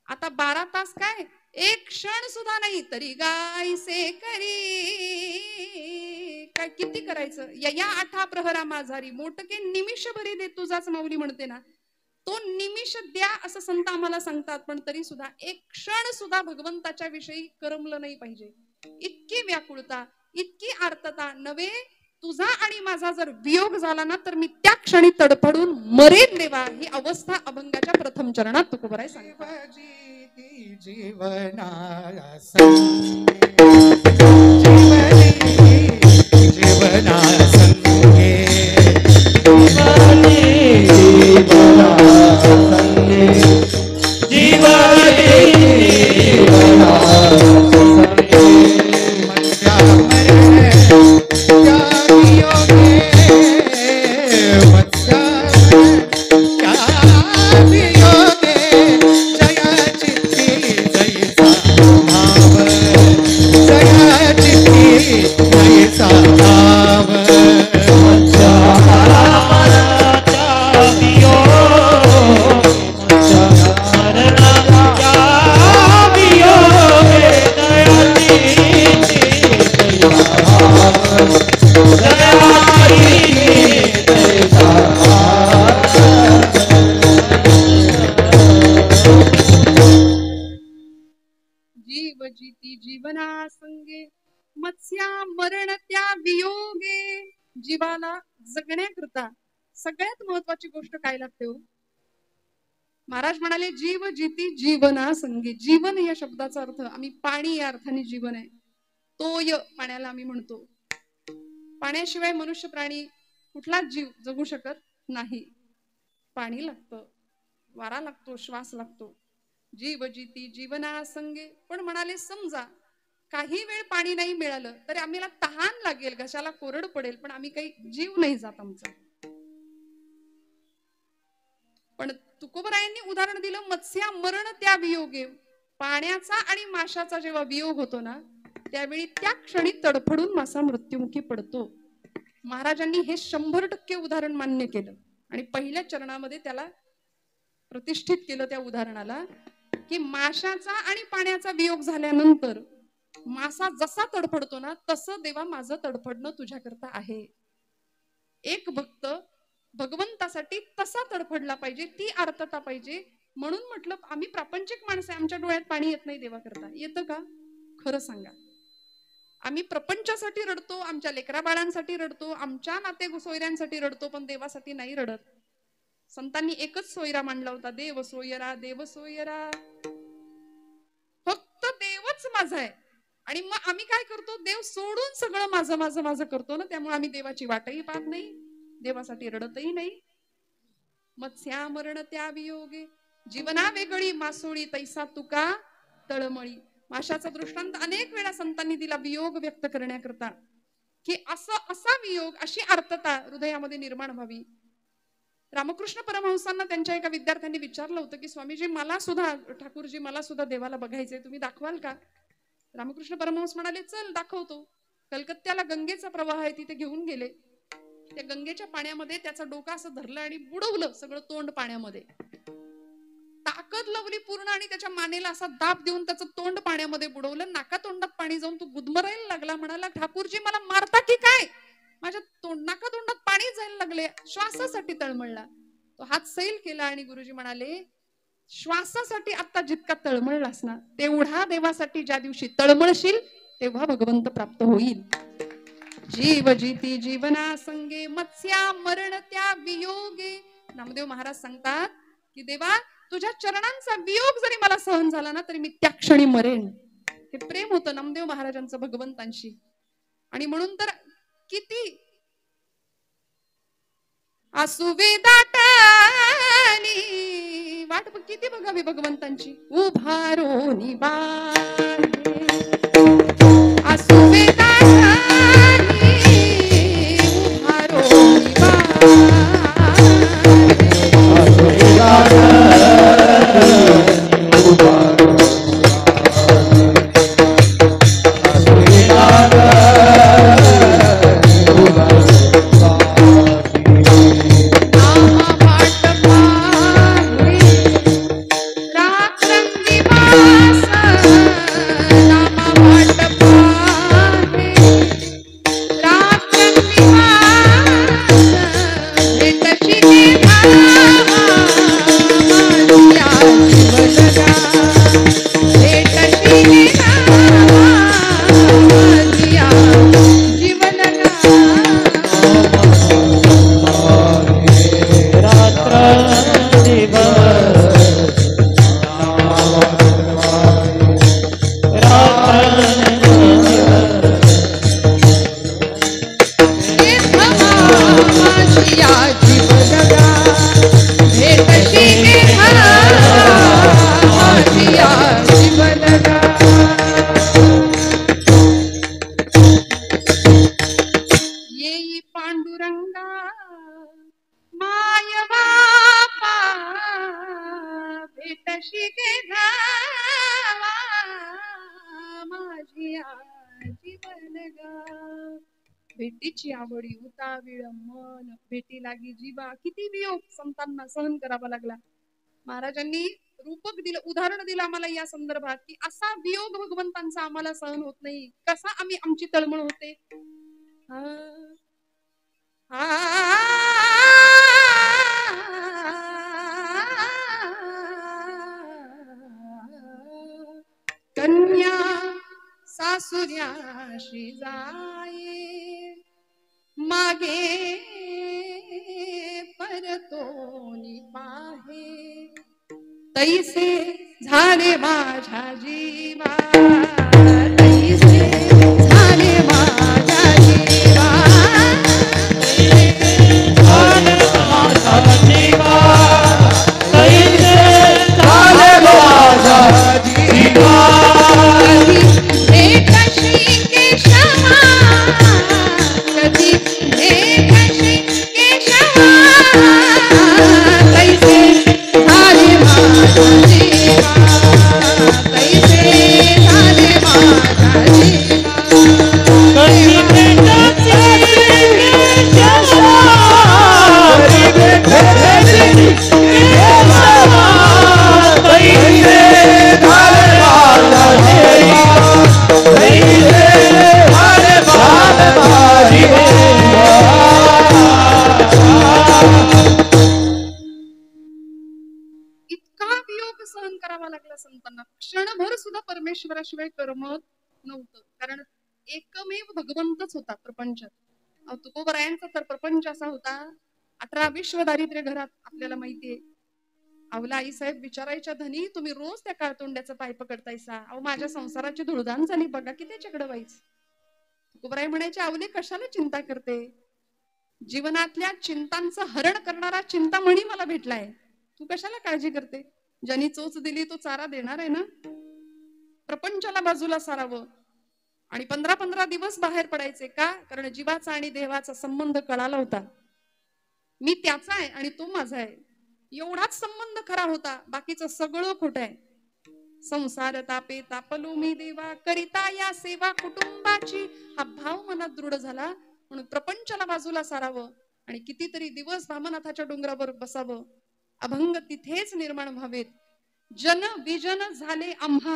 Speaker 1: आता 12 तास काय, एक क्षण सुद्धा नाही तरी गायसे करी, काय किती करायचं. या 8 प्रहरा माझारी मोठके निमिष भरी दे तुझाच माऊली म्हणते ना, तो निमिष द्या असं संत आम्हाला सांगतात. पण तरी सुद्धा एक क्षण सुद्धा भगवंताच्या विषयी करमलं नाही पाहिजे. इतकी व्याकुळता, इतकी आर्तता. नवे तुझा आणि माझा जर वियोग झाला ना तर मी त्या क्षणी तडफडून मरेन देवा, ही अवस्था अभंगाच्या प्रथम चरणात तुकोबराय सांगतात.
Speaker 2: जीवना
Speaker 1: जीवना संगे मत्स्या मरण त्या वियोगे. जीवाला जगण्याकरता सगळ्यात महत्वाची गोष्ट काय लागते हो? महाराज म्हणाले जीव जिती जीवना संगे. जीवन या शब्दाचा अर्थ आम्ही पाणी या अर्थाने जीवन आहे. तोय पाण्याला आम्ही म्हणतो. पाण्याशिवाय मनुष्य प्राणी कुठलाच जीव जगू शकत नाही. पाणी लागतं, वारा लागतो, श्वास लागतो. जीव जिती जीवना संगे. पण म्हणाले समजा काही वेळ पाणी नाही मिळालं तरी आम्हाला तहान लागेल, घशाला कोरड पडेल, पण आम्ही काही जीव नाही जात आमचा. पण तुकोबरायांनी उदाहरण दिलं मत्स्या मरण त्या वियोगे. पाण्याचा आणि माशाचा जेव्हा वियोग होतो ना त्यावेळी त्या क्षणी तडफडून मासा मृत्युमुखी पडतो. महाराजांनी हे 100% उदाहरण मान्य केलं आणि पहिल्या चरणामध्ये त्याला प्रतिष्ठित केलं त्या उदाहरणाला की माशाचा आणि पाण्याचा वियोग झाल्यानंतर मासा जसा तडफडतो ना तसं देवा माझं तडफडणं तुझ्याकरता आहे. एक भक्त भगवंतासाठी तसा तडफडला पाहिजे, ती आर्तता पाहिजे. म्हणून म्हटलं आम्ही प्रापंचिक माणसं, आमच्या डोळ्यात पाणी येत नाही देवाकरता. येतं का? खरं सांगा. आम्ही प्रपंचासाठी रडतो, आमच्या लेकरा बाळांसाठी रडतो, आमच्या नाते सोयऱ्यांसाठी रडतो, पण देवासाठी नाही रडत. संतांनी एकच सोयरा मांडला होता, देव सोयरा, देव सोयरा. फक्त देवच माझा आहे. आणि मग आम्ही काय करतो, देव सोडून सगळं माझं माझं माझं करतो ना, त्यामुळे आम्ही देवाची वाटही पाहत नाही, देवासाठी रडतही नाही. मत्स्या मरण त्या वियोगे. जीवना वेगळी मासोळी तैसा तुका तळमळी. माशाचा दृष्टांत अनेक वेळा संतांनी दिला वियोग व्यक्त करण्याकरता की असा वियोग, अशी आर्तता हृदयामध्ये निर्माण व्हावी. रामकृष्ण परमहंसांना त्यांच्या एका विद्यार्थ्यांनी विचारलं होतं की स्वामीजी मला सुद्धा, ठाकूरजी मला सुद्धा देवाला बघायचंय, तुम्ही दाखवाल का? रामकृष्ण परमहंस म्हणाले चल दाखवतो. कलकत्त्याला गंगेचा प्रवाह आहे, तिथे घेऊन गेले. त्या गंगेच्या पाण्यामध्ये त्याचा डोका असं धरलं आणि बुडवलं सगळं तोंड पाण्यामध्ये. ताकद लावली पूर्ण आणि त्याच्या मानेला असा दाब देऊन त्याचं तोंड पाण्यामध्ये बुडवलं. नाका तोंडात पाणी जाऊन तो गुदमरायला लागला. म्हणाला ठाकूरजी मला मारता की काय? माझ्या नाका तोंडात पाणी जायला लागले, श्वासासाठी तळमळला. तो हात सैल केला आणि गुरुजी म्हणाले श्वासासाठी आता जितका तळमळलास ना तेवढा देवासाठी ज्या दिवशी तळमळशील तेव्हा भगवंत प्राप्त होईल. जीव जिती जीवना संगे मत्स्या मरण त्या वियोगे. नामदेव महाराज सांगतात की देवा तुझ्या चरणांचा वियोग जरी मला सहन झाला ना तरी मी त्या क्षणी मरेन. हे प्रेम होतं नामदेव महाराजांचं भगवंतांशी. आणि म्हणून तर किती आसुवे दाटाली वाट किती बघावी भगवंतांची. उभारोनी बाहे आसुवे दाटाली उभारोनी भेटीची आवडी उतावीळ मन भेटी लागी जीवा. किती वियोग संतांना सहन करावा लागला. महाराजांनी रूपक दिलं, उदाहरण दिलं आम्हाला या संदर्भात की असा वियोग भगवंतांचा आम्हाला सहन होत नाही. कसा आम्ही आमची तळमळ होते. कन्या सासुर्याशी जाये मागे परतोनी पाहे तैसे झाले माझ्या जीवा. तैसे झाले माझ्या जीवा. झाले माझ्या जीवा. तैसे झाले माझ्या जीवा. संतांना क्षणभर सुद्धा परमेश्वराशिवाय करमत नव्हतं. कारण एकमेव भगवंतच होता प्रपंचात. तुकोबरायांचा तर प्रपंच असा होता. 18 विश्व दारिद्र्य घरात आपल्याला माहितीये. अवला आई साहेब विचारायच्या, धनी तुम्ही रोज त्या काळतोंड्याचा पाय पकडतायसा. अहो माझ्या संसाराची धुळधाण झाली बघा की त्याच्याकडे व्हायचं. तुकोबराय म्हणायचे, अवले कशाला चिंता करते. जीवनातल्या चिंतांचं हरण करणारा चिंतामणी मला भेटलाय. तू कशाला काळजी करते. ज्यांनी चोच दिली तो चारा देणार आहे ना. प्रपंचाला बाजूला सारावं आणि 15-15 दिवस बाहेर पडायचे. का? कारण जीवाचा आणि देवाचा संबंध कळाला होता. मी त्याचा आहे आणि तो माझा आहे एवढाच संबंध खरा होता. बाकीचं सगळं खोटं आहे. संसार तापे तापलो मी देवा करिता या सेवा कुटुंबाची. हा भाव मनात दृढ झाला. म्हणून प्रपंचाला बाजूला सारावं आणि कितीतरी दिवस भामनाथाच्या डोंगरावर बसावं. अभंग तिथेच निर्माण व्हावेत. जन विजन झाले आम्हा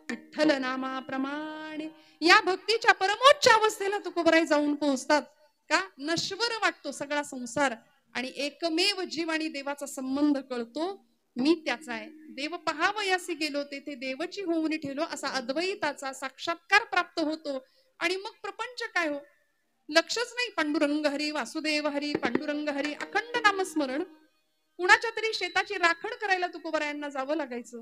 Speaker 1: विठ्ठल नामाप्रमाणे. या भक्तीच्या परमोच्च अवस्थेला तुकोबराय जाऊन पोहोचतात. का? नश्वर वाटतो सगळा संसार आणि एकमेव जीव आणि देवाचा संबंध कळतो. मी त्याचा आहे. देव पहावयासी गेलो तेथे देवची होऊन ठेलो. असा अद्वैताचा साक्षात्कार प्राप्त होतो. आणि मग प्रपंच काय हो, लक्षच नाही. पांडुरंग हरी वासुदेव हरी पांडुरंग हरी अखंड नामस्मरण. कुणाच्या तरी शेताची राखण करायला तुकोबरायांना जावं लागायचं.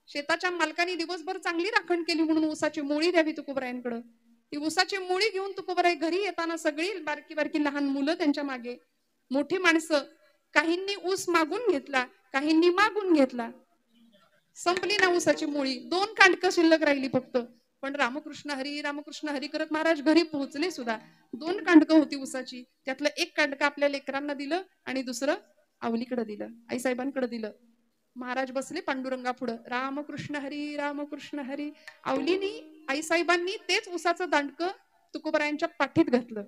Speaker 1: शेताच्या मालकाने दिवसभर चांगली राखण केली म्हणून ऊसाची मोळी द्यावी तुकोबरायांकडं. ती ऊसाची मुळी घेऊन तुकोबराई घरी येताना सगळी बारकी बारकी लहान मुलं त्यांच्या मागे, मोठी माणसं, काहींनी ऊस मागून घेतला, काहींनी मागून घेतला. संपली ना ऊसाची मुळी, 2 कांडकं शिल्लक राहिली फक्त. पण रामकृष्ण हरी करत महाराज घरी पोहोचले सुद्धा. 2 कांडकं होती ऊसाची, त्यातलं 1 कांडकं आपल्या लेकरांना दिलं आणि दुसरं आवलीकडे दिलं, आईसाहेबांकडे दिलं. महाराज बसले पांडुरंगा पुढं, रामकृष्ण हरी. आवलीनी आईसाहेबांनी तेच ऊसाचं दांडकं तुकोबरायांच्या पाठीत घातलं.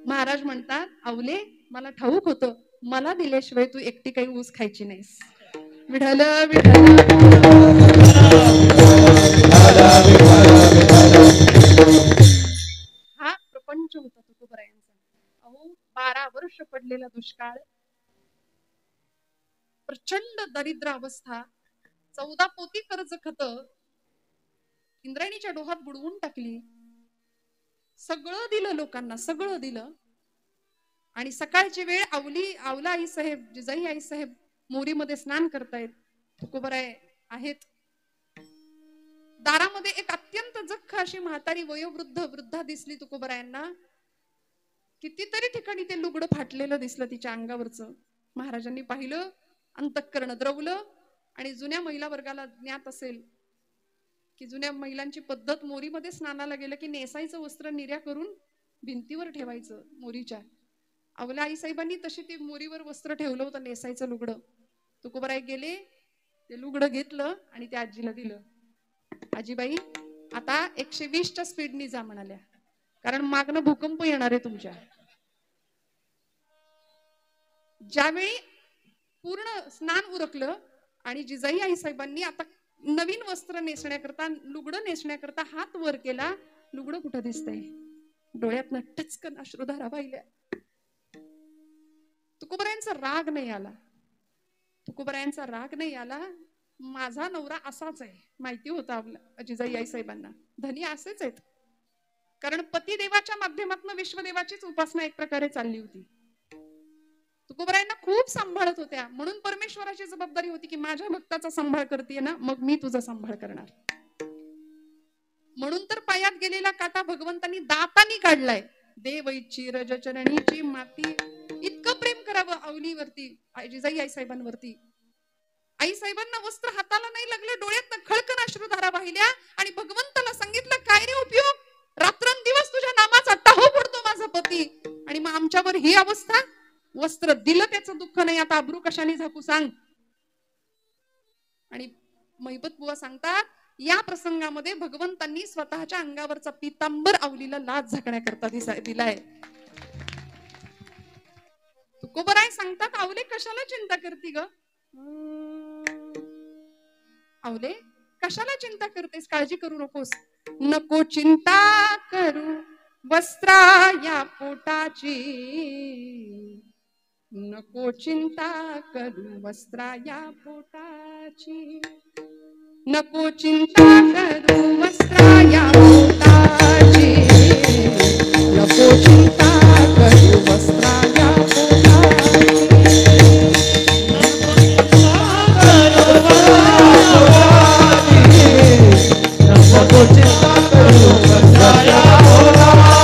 Speaker 1: महाराज म्हणतात, आवले मला ठाऊक होतं, मला दिल्याशिवाय तू एकटी काही ऊस खायची नाहीस. विठ्ठल विठ्ठल. हा प्रपंच होता तुकोबरायांचा. अहो 12 वर्ष पडलेला दुष्काळ, प्रचंड दरिद्र अवस्था, 14 पोती कर्ज खत इंद्रायणीच्या डोहात बुडवून टाकली. सगळं दिलं लोकांना, सगळं दिलं. आणि सकाळची वेळ, आवला आई साहेब, जिजाई आई साहेब मोरीमध्ये स्नान करतायत. तुकोबराय आहेत. दारामध्ये एक अत्यंत जख्ख अशी म्हातारी वृद्धा दिसली तुकोबरायांना. कितीतरी ठिकाणी ते लुगडं फाटलेलं दिसलं तिच्या अंगावरचं. महाराजांनी पाहिलं, अंतःकरण द्रवलं. आणि जुन्या महिला वर्गाला ज्ञात असेल की जुन्या महिलांची पद्धत, मोरीमध्ये स्नानाला गेलं की नेसायचं वस्त्र निर्या करून भिंतीवर ठेवायचं मोरीच्या. आवला आई साहेबांनी तशी ती मोरीवर वस्त्र ठेवलं होतं, नेसायचं लुगडं. तुकोबराय गेले, ते लुगडं घेतलं आणि त्या आजीला दिलं. आजीबाई आता 120च्या स्पीडनी जा म्हणाल्या, कारण मागणं भूकंप येणार आहे तुमच्या. ज्यावेळी पूर्ण स्नान उरकलं आणि जिजाई आई साहेबांनी आता नवीन वस्त्र नेसण्याकरता, लुगडं नेसण्याकरता हात वर केला, लुगडं कुठं दिसतंय? डोळ्यातनं टचकन अश्रुधारा वाहिल्या. तुकोबरायांचा राग नाही आला, तुकोबरायांचा राग नाही आला. माझा नवरा असाच आहे माहिती होतं जिजाई आई साहेबांना. धनी असेच आहेत, कारण पतिदेवाच्या माध्यमातून विश्वदेवाचीच उपासना एक प्रकारे चालली होती. तुकोबरायांना खूप सांभाळत होत्या, म्हणून परमेश्वराची जबाबदारी होती की माझ्या भक्ताचा सांभाळ करते ना, मग मी तुझा सांभाळ करणार. म्हणून तर पायात गेलेला काटा भगवंतांनी दातानी काढलाय. देवईची रजचरणीची माती. इतकं प्रेम करावं आवलीवरती, जिजाई आई साहेबांवरती. आई साहेबांना वस्त्र हाताला नाही लागलं, डोळ्यात खळकन अश्रुधारा वाहिल्या आणि भगवंताला सांगितलं, काय रे उपयोग, रात्रंदिवस तुझ्या नामाचा टाहो पडतो माझा पती, आणि मग आमच्यावर ही अवस्था. वस्त्र दिलं त्याचं दुःख नाही, आता अब्रू कशाने झाकू सांग. आणि महिपत बुवा सांगतात, या प्रसंगामध्ये भगवंतांनी स्वतःच्या अंगावरचा पितांबर आवलीला लाज झाकण्याकरता दिलाय. तुकोबराय सांगतात, आवले कशाला चिंता करती ग? आवले कशाला चिंता करतेस, काळजी करू नकोस. नको चिंता करू वस्त्रा या पोटाची, नको चिंता करू वस्त्रा या पोटाची, नको चिंता करू वस्त्रा या पोटाची, नको चिंता करू वस्त्रा या पोटाची, नको चिंता करू वस्त्रा या पोटाची,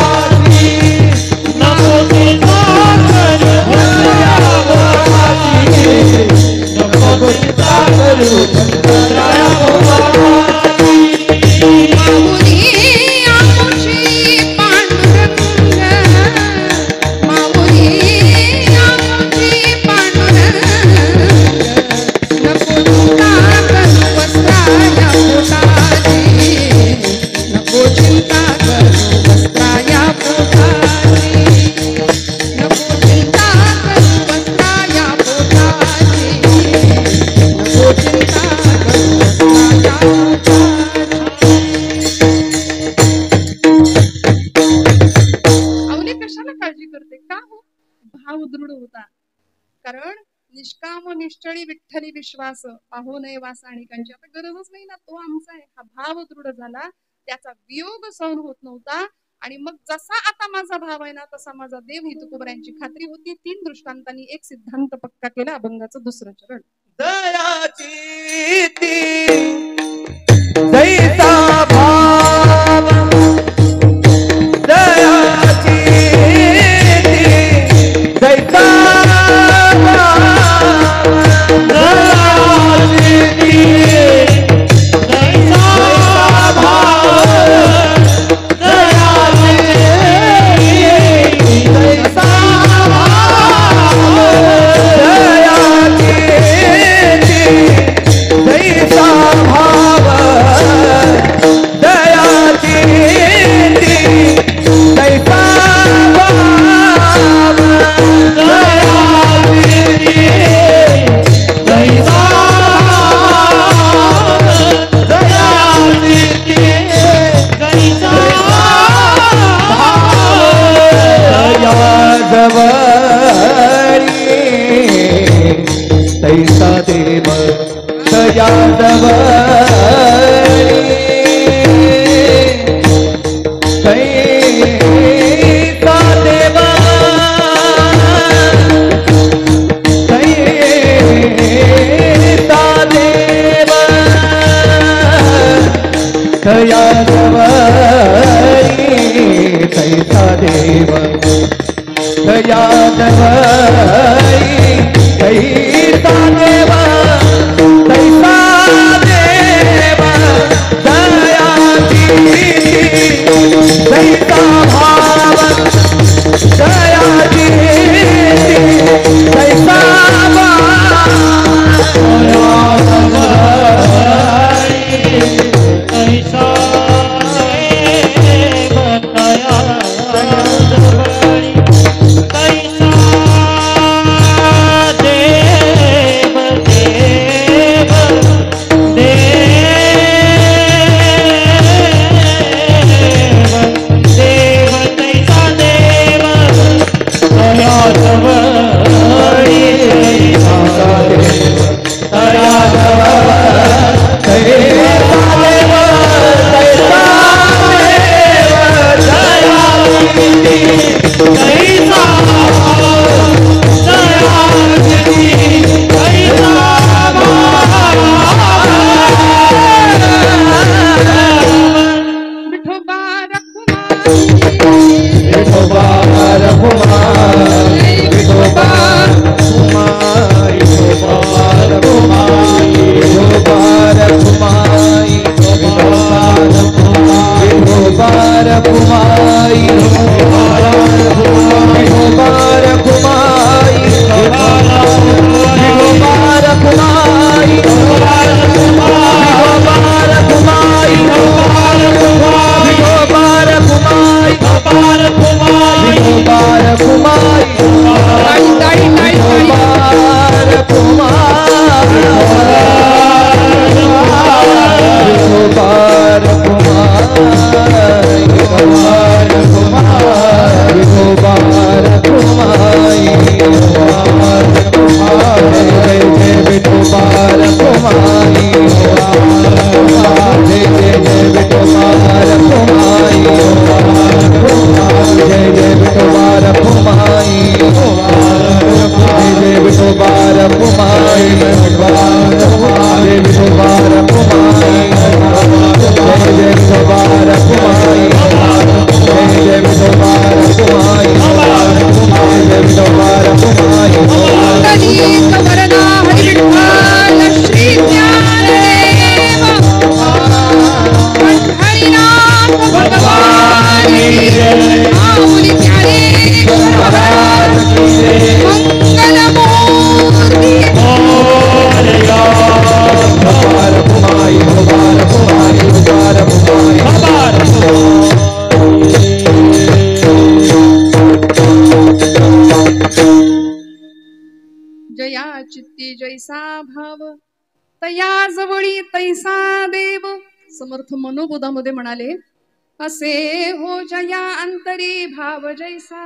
Speaker 1: नको चिंता करू वस्त्रा या पोटाची, नको चिंता करू वस्त्रा या पोटाची. माऊली आमुची पांडुरंग, माऊली आमुची पांडुरंग, नको चिंता करू वस्त्रा या पोटाची, नको चिंता करू वस्त्रा या पोटाची, नको चिंता करू वस्त्रा या पोटाची, नको चिंता करू वस्त्रा या पोटाची. आवले कशाला काळजी करते का हो? भाव दृढ होता, कारण निष्काम निश्चळी विठ्ठली विश्वास, पाहो नये वास आणिकांची. आता गरजच नाही ना, तो आमचा आहे. हा भाव दृढ झाला, त्याचा वियोग सहन होत नव्हता. आणि मग जसा आता माझा भाव आहे ना, तसा माझा देव, ही तुकोबरायांची खात्री होती. 3 दृष्टांतांनी एक सिद्धांत पक्का केला, अभंगाचं 2रं चरण.
Speaker 2: दयाची ती जैसा भाव तया जवरी तैसा देव तया जवरी तैसा देव तैसा देव दयाची तैसा भाव दयाची तैसा
Speaker 1: चित्ती जैसा भाव तया जवळी तैसा देव. समर्थ मनोबोधामध्ये म्हणाले, असे हो जया अंतरी भाव जैसा,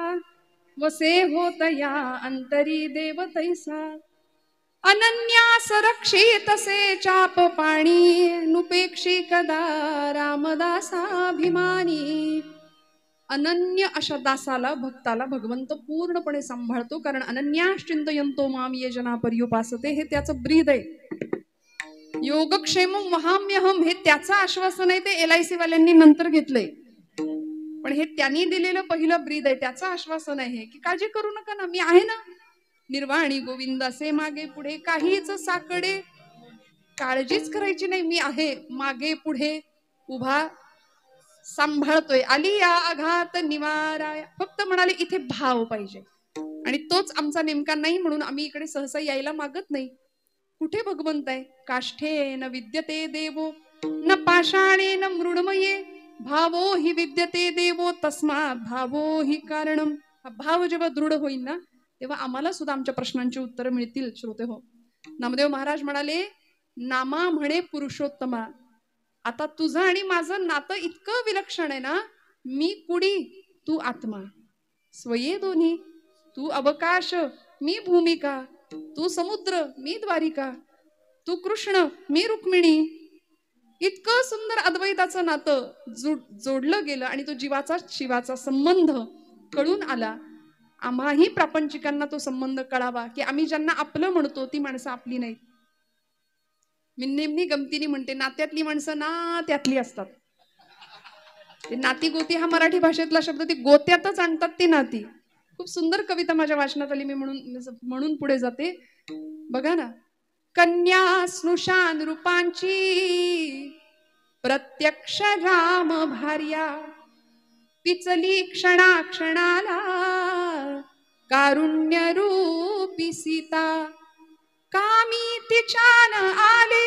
Speaker 1: वसे हो तया अंतरी देव तैसा. अनन्यास रक्षित से चाप पाणी, नुपेक्षी कदा रामदासाभिमानी. अनन्य अशा दासाला भक्ताला भगवंत पूर्णपणे सांभाळतो, कारण अनन्याश्चिंतयंतो माम ये जना पर्युपासते हे त्याचं ब्रीद आहे. योगक्षेमं वहाम्यहम हे त्याचं आश्वासन आहे, ते LIC वाल्यांनी नंतर घेतलंय, पण हे त्यांनी दिलेलं पहिलं ब्रीद आहे, त्याचं आश्वासन आहे की काळजी करू नका ना, मी आहे ना. निर्वाणी गोविंद असे मागे पुढे काहीच साकडे, काळजीच करायची नाही, मी आहे मागे पुढे उभा, सांभाळतोय. आली या आघात निवाराया. फक्त म्हणाले इथे भाव पाहिजे, आणि तोच आमचा नेमका नाही, म्हणून आम्ही इकडे सहसा यायला मागत नाही. कुठे भगवंत आहे? काष्ठे न विद्यते देवो न पाषाणे न मृण्मये, भावो हि विद्यते देवो तस्मात् भावो हि कारणम. हा भाव जेव्हा दृढ होईल ना, तेव्हा आम्हाला सुद्धा आमच्या प्रश्नांची उत्तरं मिळतील. श्रोते हो, नामदेव महाराज म्हणाले, नामा म्हणे पुरुषोत्तमा. आता तुझं आणि माझं नातं इतकं विलक्षण आहे ना, मी कुडी तू आत्मा, स्वये दोन्ही, तू अवकाश मी भूमिका, तू समुद्र मी द्वारिका, तू कृष्ण मी रुक्मिणी. इतकं सुंदर अद्वैताचं नातं जोडलं गेलं, आणि तो जीवाचा शिवाचा संबंध कळून आला. आम्हाही प्रापंचिकांना तो संबंध कळावा, की आम्ही ज्यांना आपलं म्हणतो ती माणसं आपली नाहीत. मी नेहमी गमतीने म्हणते, नात्यातली माणसं ना त्यातली असतात. ते नाती गोती हा मराठी भाषेतला शब्द, ती गोत्यातच आणतात ती नाती. खूप सुंदर कविता माझ्या वाचनात आली, मी म्हणून पुढे जाते. बघा ना, कन्या स्नुषान रूपांची प्रत्यक्ष राम भार्या, पिचली क्षणा क्षणाला कारुण्य रूपी सीता. कामी तिच्यान आले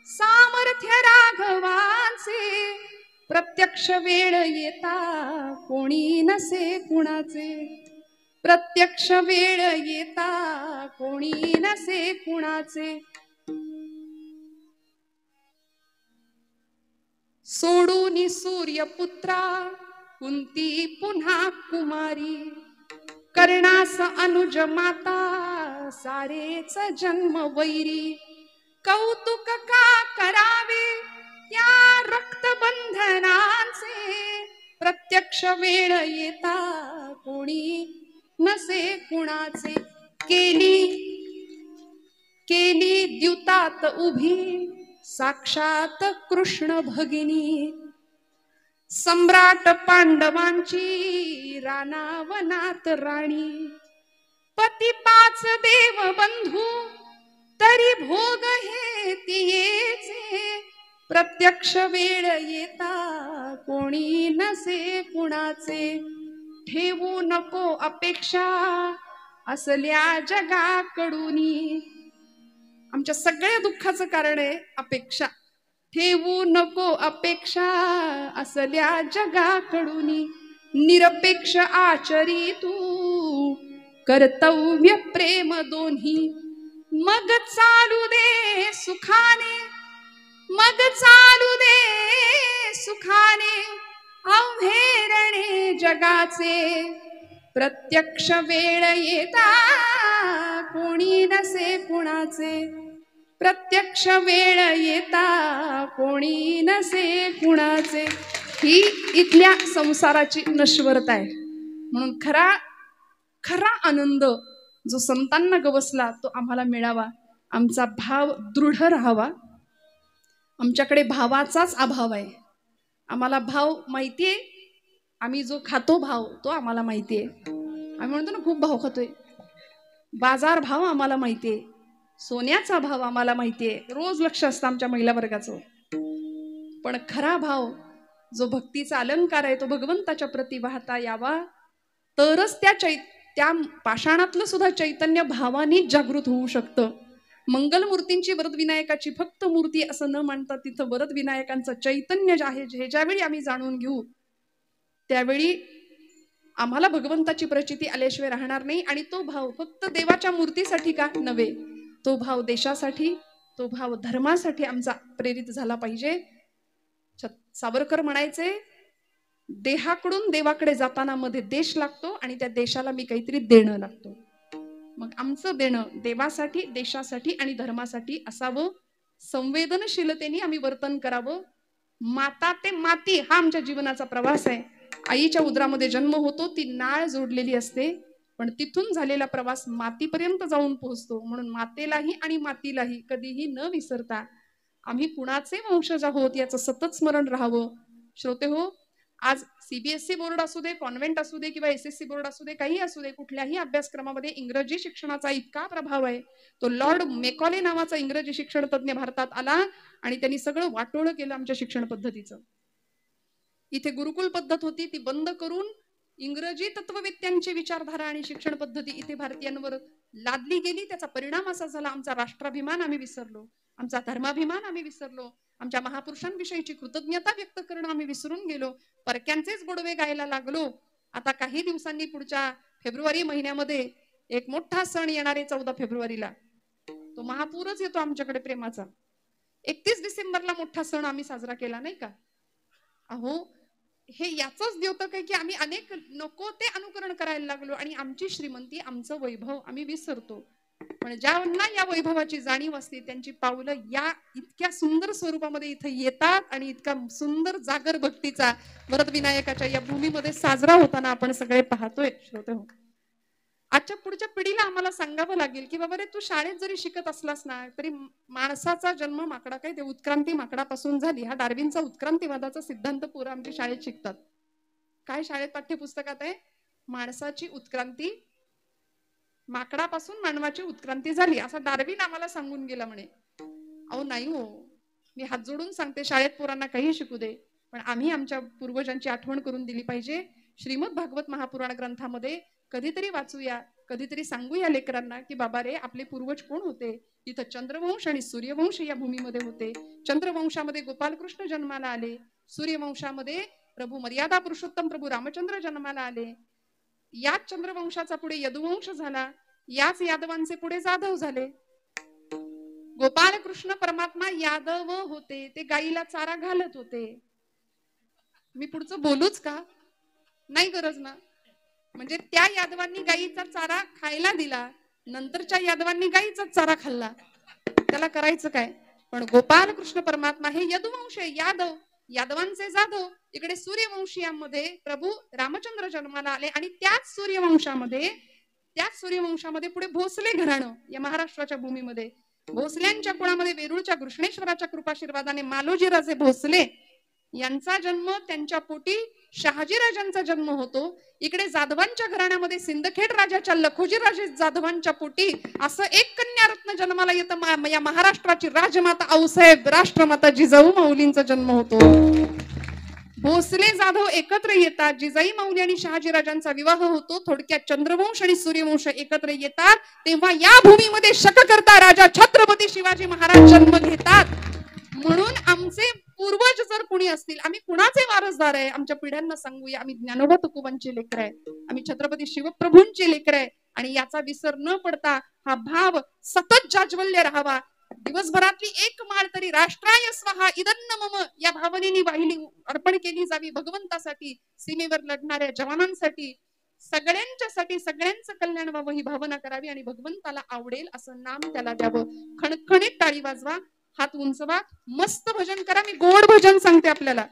Speaker 1: सामर्थ्य राघवांचे, प्रत्यक्ष वेळ येता कोणी नसे कुणाचे. प्रत्यक्ष वेळ येता कोणी नसे कुणाचे. सोडून सूर्यपुत्रा कुंती पुन्हा कुमारी, कर्णास अनुज माता सारेच जन्म वैरी. कौतुक का करावे त्या रक्तबंधनांचे, प्रत्यक्ष वेळ येता कोणी नसे कुणाचे. केली द्युतात उभी साक्षात कृष्ण भगिनी, सम्राट पांडवांची रानावनात राणी. पती 5 देव बंधू तरी भोग हे तियेचे, प्रत्यक्ष वेळ येता कोणी नसे कुणाचे. ठेवू नको अपेक्षा असल्या जगाकडूनी. आमच्या सगळ्या दुःखाचं कारण आहे अपेक्षा. ठेवू नको अपेक्षा असल्या जगाकडूनी, निरपेक्ष आचरी तू कर्तव्य प्रेम दोन्ही. मग चालू दे सुखाने, मग चालू दे सुखाने अवघेरणे जगाचे. प्रत्यक्ष वेळ येता कोणी नसे कुणाचे. प्रत्यक्ष वेळ येता कोणी नसे कुणाचे. ही इथल्या संसाराची नश्वरता आहे. म्हणून खरा आनंद जो संतांना गवसला तो आम्हाला मिळावा. आमचा भाव दृढ राहावा. आमच्याकडे भावाचाच अभाव आहे. आम्हाला भाव माहितीये, आम्ही जो खातो भाव तो आम्हाला माहितीये. आम्ही म्हणतो ना खूप भाव खातोय. बाजार भाव आम्हाला माहितीये, सोन्याचा भाव आम्हाला माहितीये, रोज लक्ष असतं आमच्या महिला वर्गाचं. पण खरा भाव जो भक्तीचा अलंकार आहे तो भगवंताच्या प्रती वाहता यावा, तरच त्या पाषाणातलं सुद्धा चैतन्य भावाने जागृत होऊ शकतं. मंगलमूर्तींची वरदविनायकाची फक्त मूर्ती असं न मानता तिथं वरदविनायकांचं चैतन्य जे आहे, हे ज्यावेळी आम्ही जाणून घेऊ त्यावेळी आम्हाला भगवंताची प्रचिती आल्याशिवाय राहणार नाही. आणि तो भाव फक्त देवाच्या मूर्तीसाठी का नव्हे, तो भाव देशासाठी, तो भाव धर्मासाठी आमचा प्रेरित झाला पाहिजे. सावरकर म्हणायचे, देहाकडून देवाकडे जाताना मध्ये देश लागतो आणि त्या देशाला मी काहीतरी देणं लागतो. मग आमचं देणं देवासाठी, देशासाठी आणि धर्मासाठी असावं. संवेदनशीलतेने आम्ही वर्तन करावं. माता ते माती हा आमच्या जीवनाचा प्रवास आहे. आईच्या उदरामध्ये जन्म होतो, ती नाळ जोडलेली असते, पण तिथून झालेला प्रवास मातीपर्यंत जाऊन पोहोचतो. म्हणून मातेलाही आणि मातीलाही कधीही न विसरता आम्ही कुणाचे वंशज आहोत याचं सतत स्मरण राहावं. श्रोते हो, आज सीबीएसई बोर्ड असू दे, कॉन्व्हेंट असू दे किंवा एसएससी बोर्ड असू दे, काही असू दे, कुठल्याही अभ्यासक्रमामध्ये इंग्रजी शिक्षणाचा इतका प्रभाव आहे. तो लॉर्ड मेकॉले नावाचा इंग्रजी शिक्षण तज्ञ भारतात आला आणि त्यांनी सगळं वाटोळं केलं आमच्या शिक्षण पद्धतीचं. इथे गुरुकुल पद्धत होती, ती बंद करून इंग्रजी तत्ववेत्यांची विचारधारा आणि शिक्षण पद्धती इथे भारतीयांवर लादली गेली. त्याचा परिणाम असा झाला, आमचा राष्ट्राभिमान आम्ही विसरलो, आमचा धर्माभिमान आम्ही विसरलो, आमच्या महापुरुषांविषयीची कृतज्ञता व्यक्त करणं आम्ही विसरून गेलो, परक्यांचेच गोडवे गायला लागलो. आता काही दिवसांनी पुढच्या फेब्रुवारी महिन्यामध्ये एक मोठा सण येणार आहे 14 फेब्रुवारीला. तो महापूरच येतो आमच्याकडे प्रेमाचा. 31 डिसेंबरला मोठा सण आम्ही साजरा केला नाही का. अहो, हे याचंच द्योतक आहे की आम्ही अनेक नको ते अनुकरण करायला लागलो आणि आमची श्रीमंती, आमचं वैभव आम्ही विसरतो. पण ज्यांना या वैभवाची जाणीव असते त्यांची पावलं या इतक्या सुंदर स्वरूपामध्ये इथे येतात आणि इतका सुंदर जागर भक्तीचा वरदविनायकाच्या या भूमीमध्ये साजरा होताना आपण सगळे पाहतोय. श्रोते हो, आजच्या पुढच्या पिढीला आम्हाला सांगावं लागेल की बाबा रे, तू शाळेत जरी शिकत असलास ना तरी माणसाचा जन्म माकडा काय, ते उत्क्रांती माकडापासून झाली. हा डार्विनचा उत्क्रांतीवादाचा सिद्धांत पोरं आमच्या शाळेत शिकतात. काय शाळेत पाठ्यपुस्तकात आहे? माणसाची उत्क्रांती माकडापासून मानवाची उत्क्रांती झाली असं डार्विन आम्हाला सांगून गेला म्हणे. अहो नाही हो, मी हात जोडून सांगते, शाळेत पोरांना काही शिकू दे, पण आम्ही आमच्या पूर्वजांची आठवण करून दिली पाहिजे. श्रीमद भागवत महापुराण ग्रंथामध्ये कधीतरी वाचूया, कधीतरी सांगूया लेकरांना की बाबा रे, आपले पूर्वज कोण होते. इथं चंद्रवंश आणि सूर्यवंश या भूमीमध्ये होते. चंद्रवंशामध्ये गोपालकृष्ण जन्माला आले, सूर्यवंशामध्ये प्रभू मर्यादा पुरुषोत्तम प्रभू रामचंद्र जन्माला आले. याच चंद्रवंशाचा पुढे यदुवंश झाला, याच यादवांचे पुढे जाधव झाले. गोपालकृष्ण परमात्मा यादव होते, ते गाईला चारा घालत होते. मी पुढचं बोलूच का? नाही गरज ना. म्हणजे त्या यादवांनी गाईचा चारा खायला दिला, नंतरच्या यादवांनी गाईचा चारा खाल्ला, त्याला करायचं काय? पण गोपालकृष्ण परमात्मा हे यदुवंश आहे, यादव, यादवांचे जाधव. इकडे सूर्यवंशीयांमध्ये प्रभू रामचंद्र जन्माला आले आणि त्याच सूर्यवंशामध्ये पुढे भोसले घराणं या महाराष्ट्राच्या भूमीमध्ये, भोसल्यांच्या कुळामध्ये वेरूळच्या कृष्णेश्वराच्या कृपाशीर्वादाने मालोजीराजे भोसले यांचा जन्म, त्यांच्या पोटी शहाजीराजांचा जन्म होतो. इकडे जाधवांच्या घराण्यामध्ये सिंदखेड राजाच्या लखोजीराजे जाधवांच्या पोटी असं एक कन्यारत्न जन्माला येतं. या महाराष्ट्राची राजमाता आऊसाहेब राष्ट्रमाता जिजाऊ माऊलींचा जन्म होतो. भोसले जाधव एकत्र येतात, जिजाई माऊली आणि शहाजीराजांचा विवाह होतो. थोडक्यात चंद्रवंश आणि सूर्यवंश एकत्र येतात, तेव्हा या भूमीमध्ये शककर्ता राजा छत्रपती शिवाजी महाराज जन्म घेतात. म्हणून आमचे पूर्वज जर कुणी असतील, आम्ही कुणाचे वारसदार आहे? आमच्या पिढ्यांना सांगूया, आम्ही ज्ञानोबा तुकोबांचे लेकर आहे, आम्ही छत्रपती शिवप्रभूंचे लेकर आहे. आणि याचा विसर न पडता हा भाव सतत जाज्वल्य राहावा. दिवसभरातली एक माळ तरी राष्ट्राय स्वाहा इदन्न मम या भावनेने वाहिली, अर्पण केली जावी भगवंतासाठी, सीमेवर लढणाऱ्या जवानांसाठी, सगळ्यांच्यासाठी, सगळ्यांचं कल्याण व्हावं ही भावना करावी आणि भगवंताला आवडेल असं नाम त्याला द्यावं. खणखणीत टाळी वाजवा, हात उंचवा, मस्त भजन करा. मी गोड भजन सांगते, आपल्याला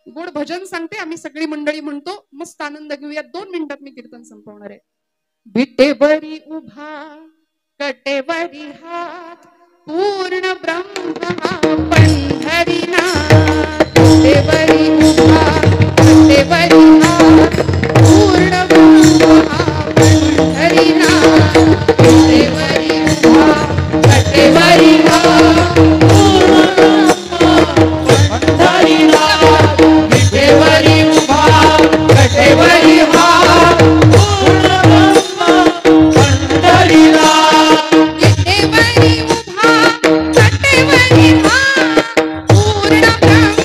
Speaker 1: गोड भजन सांगते, आम्ही सगळी मंडळी म्हणतो, मस्त आनंद घेऊया. 2 मिनिटात मी कीर्तन संपवणार आहे. विटेवरी उभा कटेवरी हात, पूर्ण ब्रह्म पंढरीनाथ. विटेवरी उभा कटेवरी हात, पूर्ण ब्रह्म पंढरीनाथ. विटेवरी उभा कटेवरी हात, विटेवरी उभा कटेवरी हात, पूर्ण ब्रह्म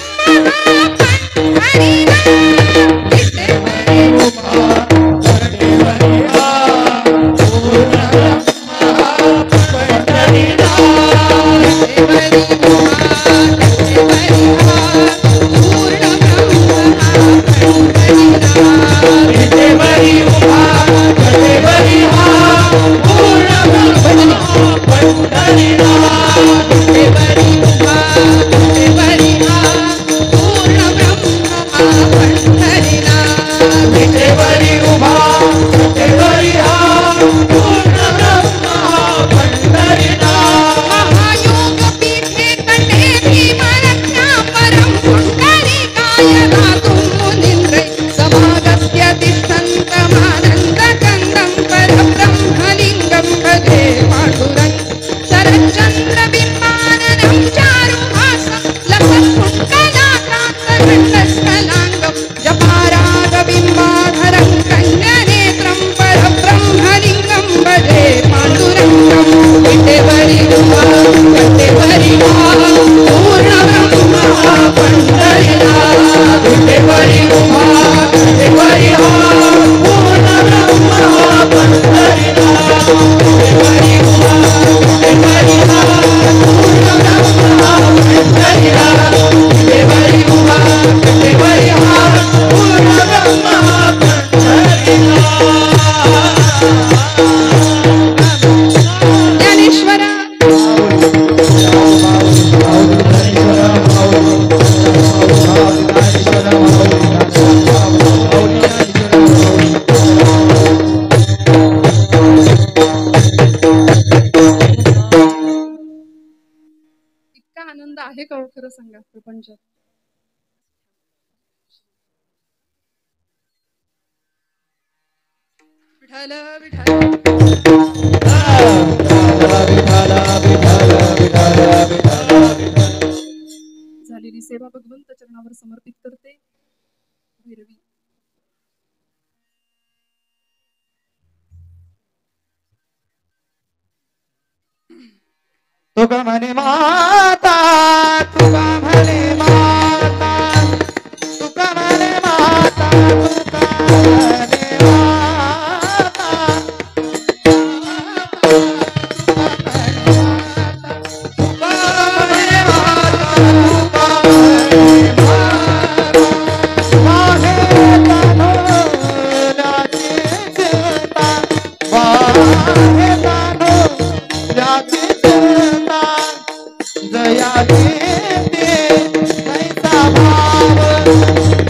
Speaker 1: आहे का हो, खरं सांगा प्रपंचात? विठाल विठाल झालेली सेवा भगवंत चरणावर समर्पित करते. भैरवी
Speaker 2: तुका म्हणे माता, तुका म्हणे माता, तुका म्हणे माता, तुका म्हणे माता, दया देते कैसा भाव,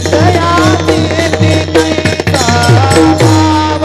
Speaker 2: दया देते कैसा भाव,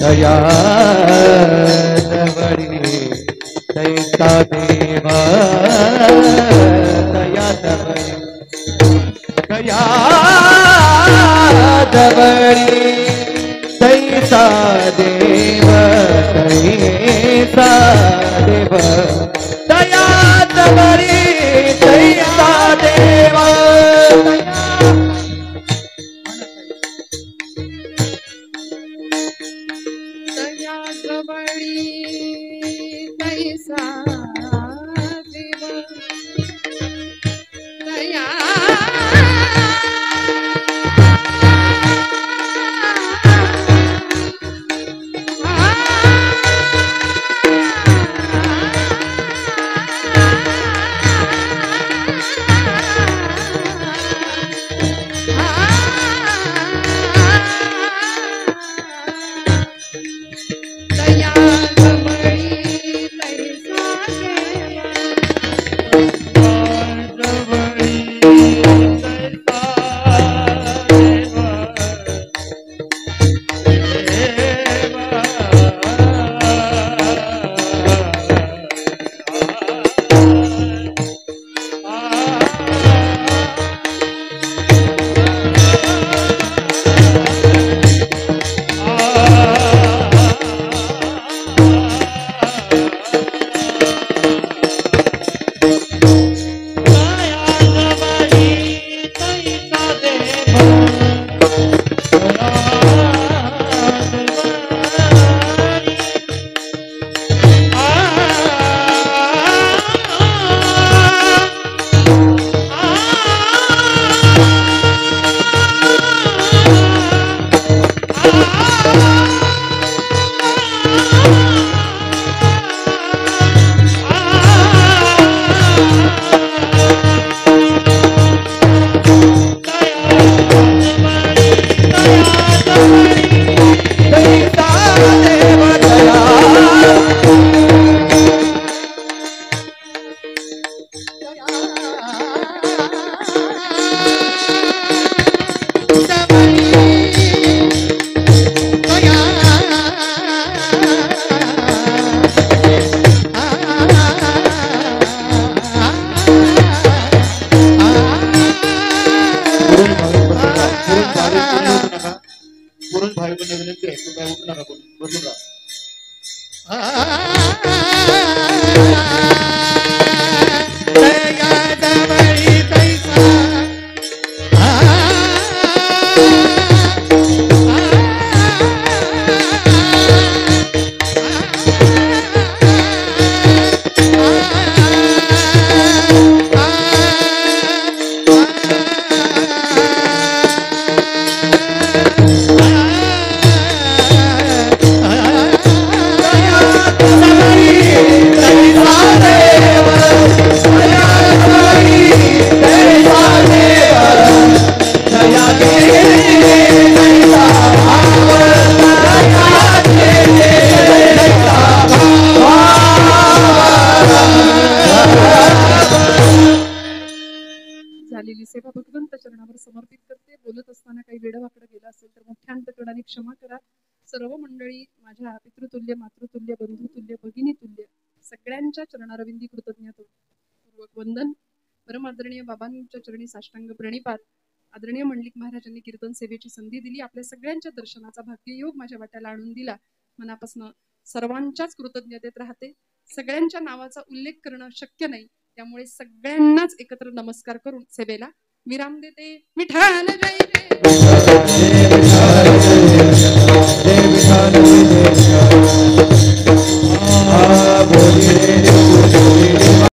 Speaker 2: दया दवडी तैसा देव, दया दवडी, दया दवडी तैसा देव, तैसा देव, दया दवडी तैसा देव,
Speaker 1: कैसा देव, दया
Speaker 2: काय उठू नका कोणी, बसून राहा.
Speaker 1: झालेली सेवा भगवंत चरणावर समर्पित करते. बोलत असताना काही वेडवाकडं गेलं असेल तर मोठ्या अंतकरणाने क्षमा करा. सर्व मंडळी माझ्या पितृतुल्य, मातृतुल्य, बंधुतुल्य, भगिनीतुल्य सगळ्यांच्या चरणारविंदी कृतज्ञतापूर्वक वंदन. परम आदरणीय बाबांच्या चरणी साष्टांग प्रणिपात. आदरणीय मंडलिक महाराजांनी कीर्तन सेवेची संधी दिली, आपल्या सगळ्यांच्या दर्शनाचा भाग्ययोग माझ्या वाट्याला आणून दिला. मनापासून सर्वांच्याच कृतज्ञतेत राहते. सगळ्यांच्या नावाचा उल्लेख करणं शक्य नाही, त्यामुळे सगळ्यांनाच एकत्र नमस्कार करून सेवेला विराम देते. विठ्ठल जय जय.